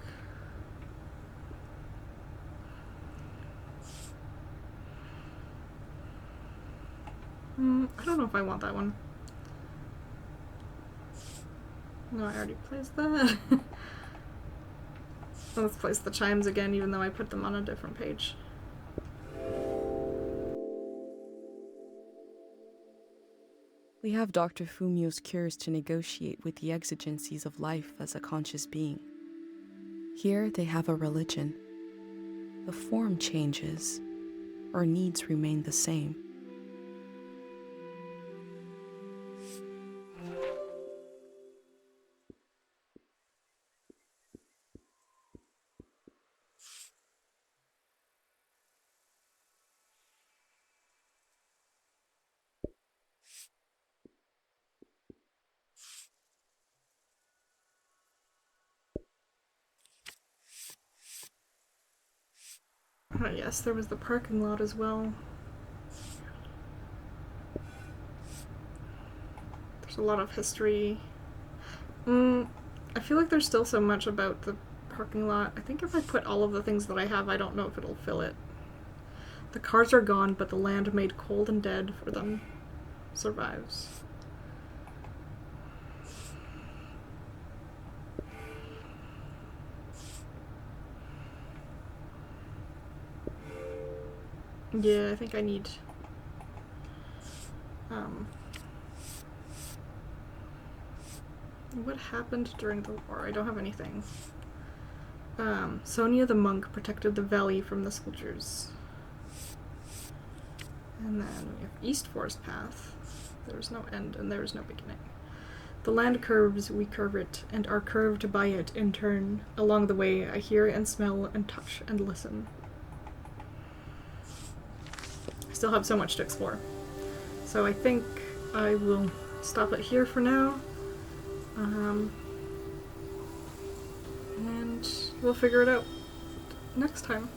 I don't know if I want that one. No, I already placed that. Let's place the chimes again, even though I put them on a different page. We have Dr. Fumio's cures to negotiate with the exigencies of life as a conscious being. Here they have a religion, The form changes, our needs remain the same. Oh yes, there was the parking lot as well. There's a lot of history. I feel like there's still so much about the parking lot. I think if I put all of the things that I have, I don't know if it'll fill it. The cars are gone, but the land made cold and dead for them survives. Yeah, I think I need what happened during the war? I don't have anything. Sonia the monk protected the valley from the soldiers. And then we have East Forest Path. There is no end and there is no beginning. The land curves, we curve it, and are curved by it in turn. Along the way, I hear and smell and touch and listen. I still have so much to explore. So I think I will stop it here for now. And we'll figure it out next time.